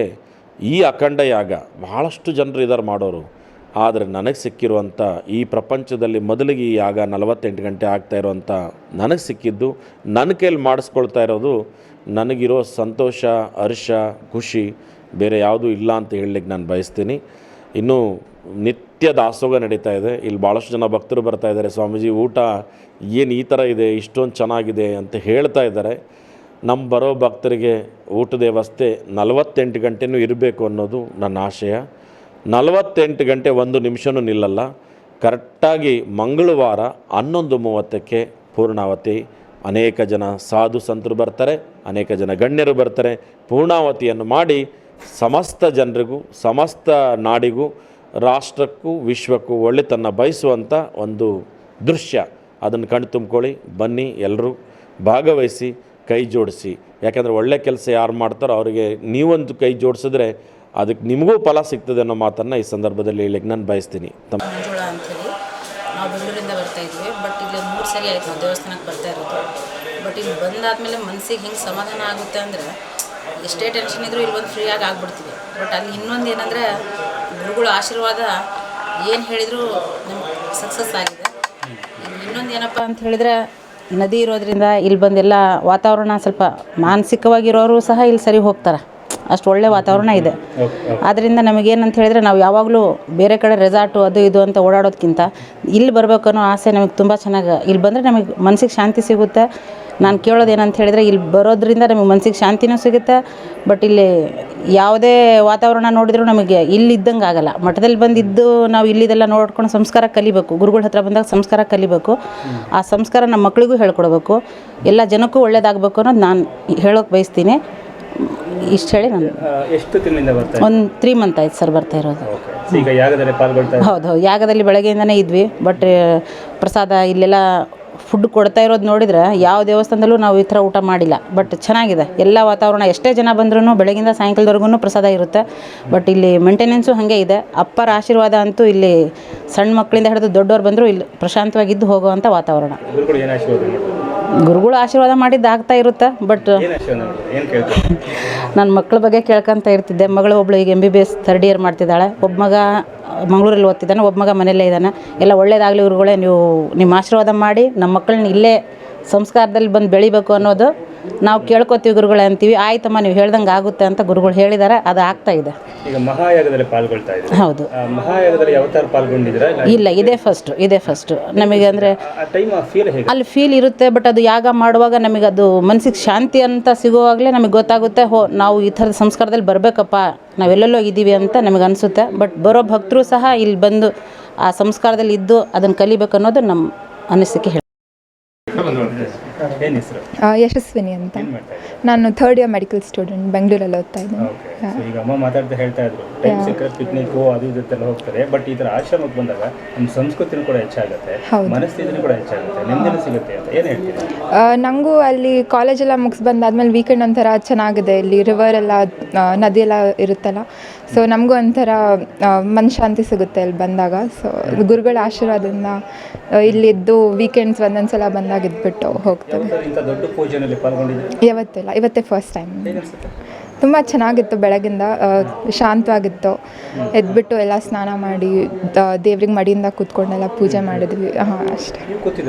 ಈ ಅಖಂಡ ಯಾಗ ಭಾಳಷ್ಟು ಜನರು ಇದ್ದಾರೆ ಮಾಡೋರು, ಆದರೆ ನನಗೆ ಸಿಕ್ಕಿರುವಂಥ ಈ ಪ್ರಪಂಚದಲ್ಲಿ ಮೊದಲಿಗೆ ಈ ಯಾಗ 48 ಗಂಟೆ ಆಗ್ತಾ ಇರೋವಂಥ ನನಗೆ ಸಿಕ್ಕಿದ್ದು, ನನ್ನ ಕೈಲಿ ಮಾಡಿಸ್ಕೊಳ್ತಾ ಇರೋದು, ನನಗಿರೋ ಸಂತೋಷ ಹರ್ಷ ಖುಷಿ ಬೇರೆ ಯಾವುದೂ ಇಲ್ಲ ಅಂತ ಹೇಳಲಿಕ್ಕೆ ನಾನು ಬಯಸ್ತೀನಿ. ಇನ್ನೂ ನಿತ್ಯ ದಾಸೋಹ ನಡೀತಾ ಇದೆ. ಇಲ್ಲಿ ಭಾಳಷ್ಟು ಜನ ಭಕ್ತರು ಬರ್ತಾ ಇದ್ದಾರೆ, ಸ್ವಾಮೀಜಿ ಊಟ ಏನು ಈ ಥರ ಇದೆ, ಇಷ್ಟೊಂದು ಚೆನ್ನಾಗಿದೆ ಅಂತ ಹೇಳ್ತಾ ಇದ್ದಾರೆ. ನಮ್ಮ ಬರೋ ಭಕ್ತರಿಗೆ ಊಟದ ವ್ಯವಸ್ಥೆ 48 ಗಂಟೆನೂ ಇರಬೇಕು ಅನ್ನೋದು ನನ್ನ ಆಶಯ. 48 ಗಂಟೆ 1 ನಿಮಿಷನೂ ನಿಲ್ಲಲ್ಲ. ಕರೆಕ್ಟಾಗಿ ಮಂಗಳವಾರ 11:30ಕ್ಕೆ ಪೂರ್ಣಾವತಿ. ಅನೇಕ ಜನ ಸಾಧು ಸಂತರು ಬರ್ತಾರೆ, ಅನೇಕ ಜನ ಗಣ್ಯರು ಬರ್ತಾರೆ. ಪೂರ್ಣಾವತಿಯನ್ನು ಮಾಡಿ ಸಮಸ್ತ ಜನರಿಗೂ, ಸಮಸ್ತ ನಾಡಿಗೂ, ರಾಷ್ಟ್ರಕ್ಕೂ ವಿಶ್ವಕ್ಕೂ ಒಳ್ಳೆತನ ಬಯಸುವಂಥ ಒಂದು ದೃಶ್ಯ. ಅದನ್ನು ಕಣ್ಣು ತುಂಬ್ಕೊಳ್ಳಿ, ಬನ್ನಿ ಎಲ್ಲರೂ ಭಾಗವಹಿಸಿ, ಕೈ ಜೋಡಿಸಿ. ಯಾಕೆಂದರೆ ಒಳ್ಳೆ ಕೆಲಸ ಯಾರು ಮಾಡ್ತಾರೋ ಅವರಿಗೆ ನೀವೊಂದು ಕೈ ಜೋಡಿಸಿದ್ರೆ ಅದಕ್ಕೆ ನಿಮಗೂ ಫಲ ಸಿಗ್ತದೆ ಅನ್ನೋ ಮಾತನ್ನು ಈ ಸಂದರ್ಭದಲ್ಲಿ ಹೇಳಲಿಕ್ಕೆ ನಾನು ಬಯಸ್ತೀನಿ. ಮಂಜುಳಾ ಅಂಥೇಳಿ ನಾವು ಬೆಂಗಳೂರಿಂದ ಬರ್ತಾಯಿದ್ವಿ. ಬಟ್ ಇಲ್ಲಿ 3 ಸರಿ ಆಯಿತು ನಾವು ದೇವಸ್ಥಾನಕ್ಕೆ ಬರ್ತಾ ಇರೋದು. ಬಟ್ ಇಲ್ಲಿ ಬಂದಾದಮೇಲೆ ಮನಸ್ಸಿಗೆ ಹಿಂಗೆ ಸಮಾಧಾನ ಆಗುತ್ತೆ ಅಂದರೆ ಎಷ್ಟೇ ಟೆನ್ಷನ್ ಇದ್ದರೂ ಇಲ್ಲಿ ಬಂದು ಫ್ರೀಯಾಗಿ ಆಗಿಬಿಡ್ತೀವಿ. ಬಟ್ ಅಲ್ಲಿ ಇನ್ನೊಂದು ಏನಂದರೆ ಗುರುಗಳ ಆಶೀರ್ವಾದ ಏನು ಹೇಳಿದರೂ ನಮ್ಗೆ ಸಕ್ಸಸ್ ಆಗಿದೆ. ಇನ್ನೊಂದು ಏನಪ್ಪ ಅಂತ ಹೇಳಿದ್ರೆ, ನದಿ ಇರೋದ್ರಿಂದ ಇಲ್ಲಿ ಬಂದೆಲ್ಲ ವಾತಾವರಣ ಸ್ವಲ್ಪ ಮಾನಸಿಕವಾಗಿರೋರು ಸಹ ಇಲ್ಲಿ ಸರಿ ಹೋಗ್ತಾರೆ. ಅಷ್ಟು ಒಳ್ಳೆ ವಾತಾವರಣ ಇದೆ. ಆದ್ದರಿಂದ ನಮಗೇನಂತ ಹೇಳಿದ್ರೆ, ನಾವು ಯಾವಾಗಲೂ ಬೇರೆ ಕಡೆ ರೆಸಾರ್ಟು ಅದು ಇದು ಅಂತ ಓಡಾಡೋದಕ್ಕಿಂತ ಇಲ್ಲಿ ಬರಬೇಕು ಅನ್ನೋ ಆಸೆ ನಮಗೆ ತುಂಬ ಚೆನ್ನಾಗಿ. ಇಲ್ಲಿ ಬಂದರೆ ನಮಗೆ ಮನಸ್ಸಿಗೆ ಶಾಂತಿ ಸಿಗುತ್ತೆ. ನಾನು ಕೇಳೋದು ಏನಂತ ಹೇಳಿದರೆ, ಇಲ್ಲಿ ಬರೋದ್ರಿಂದ ನಮಗೆ ಮನಸ್ಸಿಗೆ ಶಾಂತಿನೂ ಸಿಗುತ್ತೆ. ಬಟ್ ಇಲ್ಲಿ ಯಾವುದೇ ವಾತಾವರಣ ನೋಡಿದರೂ ನಮಗೆ ಇಲ್ಲಿದ್ದಂಗೆ ಆಗಲ್ಲ. ಮಠದಲ್ಲಿ ಬಂದಿದ್ದು ನಾವು ಇಲ್ಲಿದೆಲ್ಲ ನೋಡ್ಕೊಂಡು ಸಂಸ್ಕಾರ ಕಲಿಬೇಕು. ಗುರುಗಳ ಹತ್ರ ಬಂದಾಗ ಸಂಸ್ಕಾರ ಕಲಿಬೇಕು. ಆ ಸಂಸ್ಕಾರ ನಮ್ಮ ಮಕ್ಕಳಿಗೂ ಹೇಳ್ಕೊಡ್ಬೇಕು. ಎಲ್ಲ ಜನಕ್ಕೂ ಒಳ್ಳೇದಾಗಬೇಕು ಅನ್ನೋದು ನಾನು ಹೇಳೋಕೆ ಬಯಸ್ತೀನಿ. ಇಷ್ಟು ಹೇಳಿ ನಾನು ಎಷ್ಟು ತಿಂಗಳಿಂದ ಬರ್ತಾ ಒಂದು 3 ಮಂತ್ ಆಯ್ತು ಸರ್ ಬರ್ತಾ ಇರೋದು. ಈಗ ಯಾಗದಲ್ಲಿ ಪಾಲ್ಗೊಳ್ತಾ ಹೌದು, ಯಾಗದಲ್ಲಿ ಬೆಳಗ್ಗೆಯಿಂದನೇ ಇದ್ವಿ. ಬಟ್ ಪ್ರಸಾದ ಇಲ್ಲೆಲ್ಲ ಫುಡ್ ಕೊಡ್ತಾ ಇರೋದು ನೋಡಿದ್ರೆ ಯಾವ ದೇವಸ್ಥಾನದಲ್ಲೂ ನಾವು ಈ ಥರ ಊಟ ಮಾಡಿಲ್ಲ. ಬಟ್ ಚೆನ್ನಾಗಿದೆ ಎಲ್ಲ ವಾತಾವರಣ. ಎಷ್ಟೇ ಜನ ಬಂದ್ರೂ ಬೆಳಗಿಂದ ಸಾಯಂಕಾಲದವರೆಗೂ ಪ್ರಸಾದ ಇರುತ್ತೆ. ಬಟ್ ಇಲ್ಲಿ ಮೇಂಟೆನೆನ್ಸು ಹಾಗೆ ಇದೆ. ಅಪ್ಪರ ಆಶೀರ್ವಾದ ಅಂತೂ ಇಲ್ಲಿ ಸಣ್ಣ ಮಕ್ಕಳಿಂದ ಹಿಡಿದು ದೊಡ್ಡವ್ರು ಬಂದರೂ ಇಲ್ಲಿ ಪ್ರಶಾಂತವಾಗಿದ್ದು ಹೋಗುವಂಥ ವಾತಾವರಣ. ಗುರುಗಳು ಏನು ಆಶೀರ್ವಾದ ಮಾಡಿದ್ರು? ಗುರುಗಳು ಆಶೀರ್ವಾದ ಮಾಡಿದ್ದು ಆಗ್ತಾ ಇರುತ್ತೆ. ಬಟ್ ಏನು ಕೇಳ್ತಾರೆ? ನನ್ನ ಮಕ್ಕಳ ಬಗ್ಗೆ ಕೇಳ್ಕೊತ ಇರ್ತಿದ್ದೆ. ಮಗಳು ಒಬ್ಬಳು ಈಗ MBBS 3rd ಇಯರ್ ಮಾಡ್ತಿದ್ದಾಳೆ. ಒಬ್ಬ ಮಗ ಮಂಗಳೂರಲ್ಲಿ ಓದ್ತಿದ್ದಾನೆ, ಒಬ್ಬ ಮಗ ಮನೆಯಲ್ಲೇ ಇದ್ದಾನೆ. ಎಲ್ಲ ಒಳ್ಳೇದಾಗಲಿ ಗುರುಗಳೇ, ನೀವು ನಿಮ್ಮ ಆಶೀರ್ವಾದ ಮಾಡಿ ನಮ್ಮ ಮಕ್ಕಳನ್ನ ಇಲ್ಲೇ ಸಂಸ್ಕಾರದಲ್ಲಿ ಬಂದು ಬೆಳಿಬೇಕು ಅನ್ನೋದು ನಾವು ಕೇಳ್ಕೊತೀವಿ ಗುರುಗಳೇ ಅಂತೀವಿ. ಆಯ್ತಮ್ಮ ನೀವು ಹೇಳ್ದಂಗೆ ಆಗುತ್ತೆ ಅಂತ ಗುರುಗಳು ಹೇಳಿದ್ದಾರೆ. ಅದು ಆಗ್ತಾ ಇದೆ. ಈಗ ಮಹಾಯಾಗದಲ್ಲಿ ಪಾಲ್ಗೊಳ್ತಾ ಇದ್ದೀವಿ. ಹೌದು. ಮಹಾಯಾಗದಲ್ಲಿ ಯಾವ ಥರ ಪಾಲ್ಗೊಂಡಿದ್ದೀರಾ? ಇಲ್ಲ, ಇದೇ ಫಸ್ಟ್ ನಮಗೆ. ಅಂದರೆ ಆ ಟೈಮ್ ಫೀಲ್ ಹೇಗೆ? ಅಲ್ಲಿ ಫೀಲ್ ಇರುತ್ತೆ. ಬಟ್ ಅದು ಯಾಗ ಮಾಡುವಾಗ ನಮಗೆ ಅದು ಮನಸ್ಸಿಗೆ ಶಾಂತಿ ಅಂತ ಸಿಗುವಾಗಲೇ ನಮಗೆ ಗೊತ್ತಾಗುತ್ತೆ, ನಾವು ಈ ಥರದ ಸಂಸ್ಕಾರದಲ್ಲಿ ಬರಬೇಕಪ್ಪ, ನಾವೆಲ್ಲೆಲ್ಲೋ ಇದ್ದೀವಿ ಅಂತ ನಮಗೆ ಅನಿಸುತ್ತೆ. ಬಟ್ ಬರೋ ಭಕ್ತರು ಸಹ ಇಲ್ಲಿ ಬಂದು ಆ ಸಂಸ್ಕಾರದಲ್ಲಿ ಇದ್ದು ಅದನ್ನು ಕಲಿಬೇಕು ಅನ್ನೋದು ನಮ್ಮ ಅನಿಸಿಕೆ. ಏನು ಹೆಸರು? ಯಶಸ್ವಿನಿ ಅಂತ. ನಾನು 3rd ಇಯರ್ ಮೆಡಿಕಲ್ ಸ್ಟೂಡೆಂಟ್, ಬೆಂಗಳೂರಲ್ಲಿ ಓದ್ತಾ ಇದ್ದೀನಿ. ಈಗ ಅಮ್ಮ ಮಾತಾಡ್ತಾ ಹೇಳ್ತಾ ಇದ್ರು, ಟೈಮ್ ಸಿಕ್ಕರೆ ಪಿಕ್ನಿಕ್ಕು ಅದು ಇದೆಲ್ಲ ಹೋಗ್ತಾರೆ. ಬಟ್ ಈ ಥರ ಆಶ್ರಮಕ್ಕೆ ಬಂದಾಗ ನಮ್ಮ ಸಂಸ್ಕೃತಿನೂ ಕೂಡ ಹೆಚ್ಚಾಗುತ್ತೆ, ಮನಸ್ಥಿತಿನೂ ಕೂಡ ಹೆಚ್ಚಾಗುತ್ತೆ, ನೆಮ್ಮದಿನೂ ಸಿಗುತ್ತೆ ಅಂತ ಏನು ಹೇಳ್ತೀರಾ? ನನಗೂ ಅಲ್ಲಿ ಕಾಲೇಜೆಲ್ಲ ಮುಗಿಸ್ ಬಂದಾದ್ಮೇಲೆ ವೀಕೆಂಡ್ ಒಂಥರ ಚೆನ್ನಾಗಿದೆ. ಇಲ್ಲಿ ರಿವರ್ ಎಲ್ಲ, ನದಿ ಎಲ್ಲ ಇರುತ್ತಲ್ಲ. ಸೊ ನಮಗೂ ಒಂಥರ ಮನಃಶಾಂತಿ ಸಿಗುತ್ತೆ ಇಲ್ಲಿ ಬಂದಾಗ. ಸೊ ಗುರುಗಳ ಆಶೀರ್ವಾದದಿಂದ ಇಲ್ಲಿದ್ದು ವೀಕೆಂಡ್ಸ್ ಒಂದೊಂದು ಸಲ ಬಂದಾಗ ಇದ್ಬಿಟ್ಟು ಹೋಗ್ತೇವೆ. ಯಾವತ್ತಿಲ್ಲ, ಇವತ್ತೇ ಫಸ್ಟ್ ಟೈಮ್. ತುಂಬ ಚೆನ್ನಾಗಿತ್ತು. ಬೆಳಗಿಂದ ಶಾಂತವಾಗಿತ್ತು. ಎದ್ಬಿಟ್ಟು ಎಲ್ಲ ಸ್ನಾನ ಮಾಡಿ ದೇವ್ರಿಗೆ ಮಡಿಯಿಂದ ಕೂತ್ಕೊಂಡೆಲ್ಲ ಪೂಜೆ ಮಾಡಿದ್ವಿ. ಹಾಂ, ಅಷ್ಟೇ.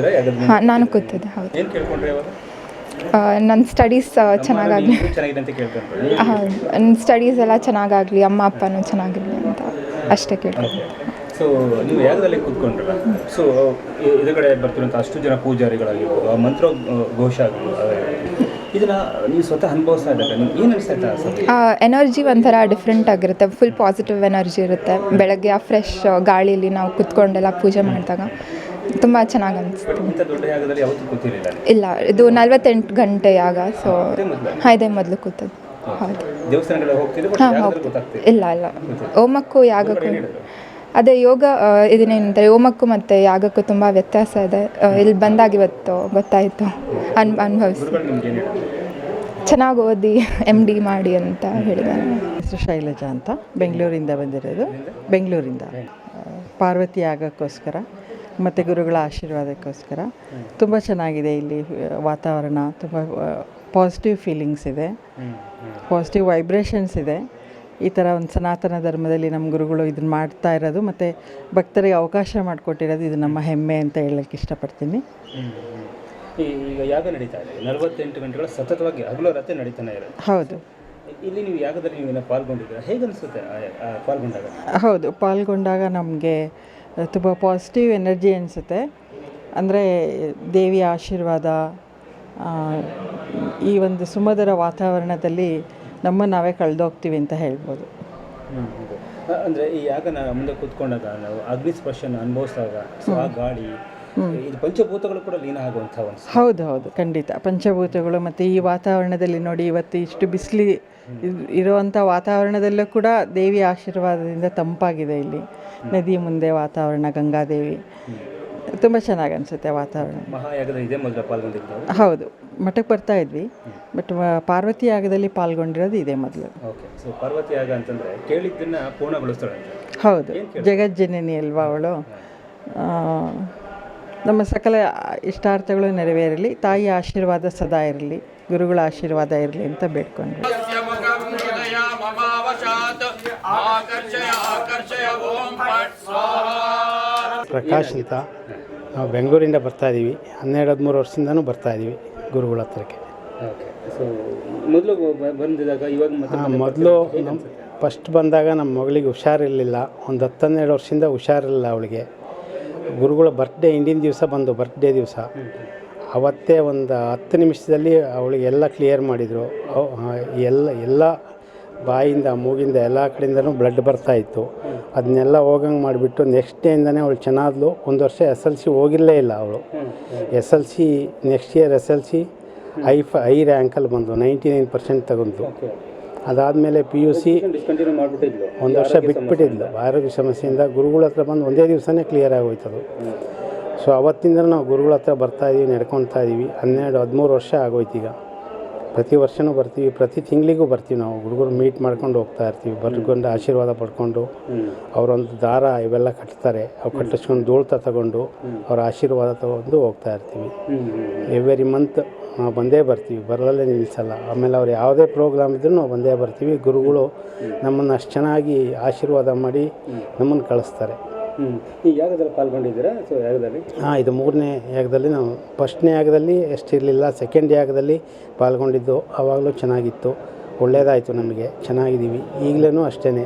ಹಾಂ, ನಾನು ಕೂತಿದ್ದೆ. ಹೌದು. ನನ್ನ ಸ್ಟಡೀಸ್ ಚೆನ್ನಾಗಾಗಲಿ, ನನ್ನ ಸ್ಟಡೀಸ್ ಎಲ್ಲ ಚೆನ್ನಾಗಾಗಲಿ, ಅಮ್ಮ ಅಪ್ಪನೂ ಚೆನ್ನಾಗಿರಲಿ ಅಂತ ಅಷ್ಟೇ ಕೇಳ್ತೀನಿ. ಸೊ ನೀವು ಯಾಗದಲ್ಲಿ ಕೂತ್ಕೊಂಡ್ರಲ್ಲ, ಸೊ ಎದುರುಗಡೆ ಬರ್ತಿರೋಂಥ ಅಷ್ಟು ಜನ ಪೂಜಾರಿಗಳಾಗಿರ್ಬೋದು, ಆ ಮಂತ್ರ ಘೋಷ ಇದನ್ನು ನೀವು ಸ್ವತಃ ಅನುಭವಿಸ್ತಾ ಇದ್ದಾಗ ನಿಮ್ಗೆ ಏನು ಅನಿಸ್ತಾ? ಎನರ್ಜಿ ಒಂಥರ ಡಿಫ್ರೆಂಟ್ ಆಗಿರುತ್ತೆ. ಫುಲ್ ಪಾಸಿಟಿವ್ ಎನರ್ಜಿ ಇರುತ್ತೆ. ಬೆಳಗ್ಗೆ ಆ ಫ್ರೆಶ್ ಗಾಳೀಲಿ ನಾವು ಕೂತ್ಕೊಂಡೆಲ್ಲ ಪೂಜೆ ಮಾಡಿದಾಗ ತುಂಬ ಚೆನ್ನಾಗಿ ಅನಿಸ್ತು. ದೊಡ್ಡ ಯಾಗದಲ್ಲಿ ಯಾವತ್ತೂ ಕೂತಿರಲಿಲ್ಲ? ಇಲ್ಲ, ಇದು 48 ಗಂಟೆ ಯಾಗ. ಸೊ ಇದೇ ಮೊದಲು ಕೂತದ್ದು. ಹೌದು. ದೇವಸ್ಥಾನಗಳ ಹೋಗ್ತಿದ್ರು? ಹಾಂ, ಹೋಗ್ತೀವಿ. ಇಲ್ಲ, ಹೋಮಕ್ಕೂ ಯಾಗಕ್ಕೂ ಅದೇ ಯೋಗ ಇದನ್ನೇನಂತಾರೆ, ಹೋಮಕ್ಕೂ ಮತ್ತು ಯಾಗಕ್ಕೂ ತುಂಬ ವ್ಯತ್ಯಾಸ ಇದೆ. ಇಲ್ಲಿ ಬಂದಾಗ ಇವತ್ತು ಗೊತ್ತಾಯಿತು, ಅನುಭವಿಸಿ. ಚೆನ್ನಾಗಿ ಓದಿ MD ಮಾಡಿ ಅಂತ ಹೇಳಿದ್ದಾನೆ. ಹೆಸರು ಶೈಲಜಾ ಅಂತ, ಬೆಂಗಳೂರಿಂದ ಬಂದಿರೋದು. ಬೆಂಗಳೂರಿಂದ ಪಾರ್ವತಿ ಯಾಗಕ್ಕೋಸ್ಕರ ಮತ್ತು ಗುರುಗಳ ಆಶೀರ್ವಾದಕ್ಕೋಸ್ಕರ. ತುಂಬ ಚೆನ್ನಾಗಿದೆ ಇಲ್ಲಿ ವಾತಾವರಣ. ತುಂಬ ಪಾಸಿಟಿವ್ ಫೀಲಿಂಗ್ಸ್ ಇದೆ, ಪಾಸಿಟಿವ್ ವೈಬ್ರೇಷನ್ಸ್ ಇದೆ. ಈ ಥರ ಒಂದು ಸನಾತನ ಧರ್ಮದಲ್ಲಿ ನಮ್ಮ ಗುರುಗಳು ಇದನ್ನು ಮಾಡ್ತಾ ಇರೋದು ಮತ್ತು ಭಕ್ತರಿಗೆ ಅವಕಾಶ ಮಾಡಿಕೊಟ್ಟಿರೋದು ಇದು ನಮ್ಮ ಹೆಮ್ಮೆ ಅಂತ ಹೇಳೋಕ್ಕೆ ಇಷ್ಟಪಡ್ತೀನಿ. ಈಗ ಯಾಗ ನಡೀತಾ ಇದೆ 48 ಗಂಟೆಗಳ ಸತತವಾಗಿ ಹಗಲು ರಾತ್ರಿ ನಡೀತಾನೆ ಇರೋದು. ಹೌದು. ಇಲ್ಲಿ ನೀವು ಯಾಗದಲ್ಲಿ ನೀವು ಪಾಲ್ಗೊಂಡಿದ್ದೀರಾ? ಹೇಗೆ ಅನಿಸುತ್ತೆ ಪಾಲ್ಗೊಂಡಾಗ? ಹೌದು, ಪಾಲ್ಗೊಂಡಾಗ ನಮಗೆ ತುಂಬ ಪಾಸಿಟಿವ್ ಎನರ್ಜಿ ಅನಿಸುತ್ತೆ. ಅಂದರೆ ದೇವಿಯ ಆಶೀರ್ವಾದ, ಈ ಒಂದು ಸುಮಧುರ ವಾತಾವರಣದಲ್ಲಿ ನಾವೇ ಕಳೆದೋಗ್ತೀವಿ ಅಂತ ಹೇಳ್ಬೋದು. ಅಂದರೆ ಈ ಯಾಗನ ಮುಂದೆ ಕೂತ್ಕೊಂಡಾಗ ನಾವು ಅಗ್ನಿ ಸ್ಪರ್ಶನ ಅನುಭವಿಸಿದಾಗ ಸೊ ಆ ಗಾಳಿ, ಇದು ಪಂಚಭೂತಗಳು ಕೂಡ ಲೀನ ಆಗುವಂಥ ಒಂದು. ಹೌದು, ಖಂಡಿತ. ಪಂಚಭೂತಗಳು ಮತ್ತು ಈ ವಾತಾವರಣದಲ್ಲಿ ನೋಡಿ, ಇವತ್ತು ಇಷ್ಟು ಬಿಸಿಲು ಇರುವಂಥ ವಾತಾವರಣದಲ್ಲೂ ಕೂಡ ದೇವಿಯ ಆಶೀರ್ವಾದದಿಂದ ತಂಪಾಗಿದೆ. ಇಲ್ಲಿ ನದಿ ಮುಂದೆ ವಾತಾವರಣ, ಗಂಗಾದೇವಿ, ತುಂಬ ಚೆನ್ನಾಗಿ ಅನಿಸುತ್ತೆ ವಾತಾವರಣ. ಮಹಾಯಾಗದ ಇದೇ ಮೊದಲು ಪಾಲ್ಗೊಂಡಿದ್ದು? ಹೌದು, ಮಠಕ್ಕೆ ಬರ್ತಾ ಇದ್ವಿ. ಬಟ್ ಪಾರ್ವತಿ ಯಾಗದಲ್ಲಿ ಪಾಲ್ಗೊಂಡಿರೋದು ಇದೇ ಮೊದಲು. ಓಕೆ. ಸೊ ಪಾರ್ವತಿ ಯಾಗ ಅಂತಂದರೆ ಕೇಳಿದ್ದನ್ನು ಪೂರ್ಣಗೊಳಿಸ್ತಾಳೆ. ಹೌದು, ಜಗಜ್ಜನನಿ ಅಲ್ವಾ ಅವಳು. ನಮ್ಮ ಸಕಲ ಇಷ್ಟಾರ್ಥಗಳು ನೆರವೇರಲಿ, ತಾಯಿ ಆಶೀರ್ವಾದ ಸದಾ ಇರಲಿ, ಗುರುಗಳ ಆಶೀರ್ವಾದ ಇರಲಿ ಅಂತ ಬೇಡ್ಕೊಂಡ್ವಿ. ಪ್ರಕಾಶ್ ಅಂತ ನಾವು ಬೆಂಗಳೂರಿಂದ ಬರ್ತಾಯಿದ್ದೀವಿ 12-13 ವರ್ಷದಿಂದನೂ ಬರ್ತಾಯಿದ್ದೀವಿ ಗುರುಗಳ ಹತ್ರಕ್ಕೆ. ಓಕೆ. ಸೊ ಮೊದಲು ಬಂದಿದ್ದಾಗ ಇವಾಗ ಮೊದಲು ಫಸ್ಟ್ ಬಂದಾಗ ನಮ್ಮ ಮಗಳಿಗೆ ಹುಷಾರಿರಲಿಲ್ಲ. ಒಂದು 10-12 ವರ್ಷದಿಂದ ಹುಷಾರಿರಲಿಲ್ಲ ಅವಳಿಗೆ. ಗುರುಗಳ ಬರ್ತ್ಡೇ ಹಿಂದಿನ ದಿವಸ ಬಂದು ಬರ್ತ್ಡೇ ದಿವಸ ಅವತ್ತೇ ಒಂದು 10 ನಿಮಿಷದಲ್ಲಿ ಅವಳಿಗೆ ಎಲ್ಲ ಕ್ಲಿಯರ್ ಮಾಡಿದರು. ಎಲ್ಲ ಬಾಯಿಂದ ಮೂಗಿಂದ ಎಲ್ಲ ಕಡೆಯಿಂದನೂ ಬ್ಲಡ್ ಬರ್ತಾಯಿತ್ತು. ಅದನ್ನೆಲ್ಲ ಹೋಗಂಗೆ ಮಾಡಿಬಿಟ್ಟು ನೆಕ್ಸ್ಟ್ ಡೇಯಿಂದನೇ ಅವಳು ಚೆನ್ನಾದ್ಲು. 1 ವರ್ಷ SLC ಹೋಗಿರಲೇ ಇಲ್ಲ ಅವಳು. SLC ನೆಕ್ಸ್ಟ್ ಇಯರ್ SLC ಐ ರ್ಯಾಂಕಲ್ಲಿ ಬಂದು 99% ತಗೊಂಡು. ಅದಾದಮೇಲೆ PUC ಡಿಸ್ಕಂಟಿನ್ಯೂ ಮಾಡಿಬಿಟ್ಟಿದ್ಲು, 1 ವರ್ಷ ಬಿಟ್ಬಿಟ್ಟಿದ್ಲು. ಆರೋಗ್ಯ ಸಮಸ್ಯೆಯಿಂದ ಗುರುಗಳ ಹತ್ರ ಬಂದು ಒಂದೇ ದಿವಸನೇ ಕ್ಲಿಯರ್ ಆಗೋಯ್ತದು. ಸೊ ಅವತ್ತಿಂದ ನಾವು ಗುರುಗಳ ಹತ್ರ ಬರ್ತಾಯಿದ್ದೀವಿ, ನಡ್ಕೊಳ್ತಾ ಇದ್ದೀವಿ. 12-13 ವರ್ಷ ಆಗೋಯ್ತೀಗ. ಪ್ರತಿ ವರ್ಷವೂ ಬರ್ತೀವಿ, ಪ್ರತಿ ತಿಂಗಳಿಗೂ ಬರ್ತೀವಿ. ನಾವು ಗುರುಗಳು ಮೀಟ್ ಮಾಡ್ಕೊಂಡು ಹೋಗ್ತಾ ಇರ್ತೀವಿ. ಬರ್ಕೊಂಡು ಆಶೀರ್ವಾದ ಪಡ್ಕೊಂಡು ಅವರೊಂದು ದಾರ ಇವೆಲ್ಲ ಕಟ್ತಾರೆ, ಅವು ಕಟ್ಟಿಸ್ಕೊಂಡು ಧೂಳ್ತ ತಗೊಂಡು ಅವ್ರ ಆಶೀರ್ವಾದ ತಗೊಂಡು ಹೋಗ್ತಾ ಇರ್ತೀವಿ. ಎವ್ರಿ ಮಂತ್ ನಾವು ಬಂದೇ ಬರ್ತೀವಿ, ಬರೋದಲ್ಲೇ ನಿಲ್ಲಿಸಲ್ಲ. ಆಮೇಲೆ ಅವ್ರು ಯಾವುದೇ ಪ್ರೋಗ್ರಾಮ್ ಇದ್ರೂ ನಾವು ಬಂದೇ ಬರ್ತೀವಿ. ಗುರುಗಳು ನಮ್ಮನ್ನು ಅಷ್ಟು ಚೆನ್ನಾಗಿ ಆಶೀರ್ವಾದ ಮಾಡಿ ನಮ್ಮನ್ನು ಕಳಿಸ್ತಾರೆ. ಈ ಯಾಗದಲ್ಲಿ ಪಾಲ್ಗೊಂಡಿದ್ದೀರಾ? ಸೊ ಯಾಗದಲ್ಲಿ ಇದು 3ನೇ ಯಾಗದಲ್ಲಿ. ನಾವು ಫಸ್ಟ್ನೇ ಯಾಗದಲ್ಲಿ ಎಷ್ಟಿರಲಿಲ್ಲ, ಸೆಕೆಂಡ್ ಯಾಗದಲ್ಲಿ ಪಾಲ್ಗೊಂಡಿದ್ದು. ಆವಾಗಲೂ ಚೆನ್ನಾಗಿತ್ತು, ಒಳ್ಳೆಯದಾಯಿತು, ನಮಗೆ ಚೆನ್ನಾಗಿದ್ದೀವಿ. ಈಗಲೂ ಅಷ್ಟೇ.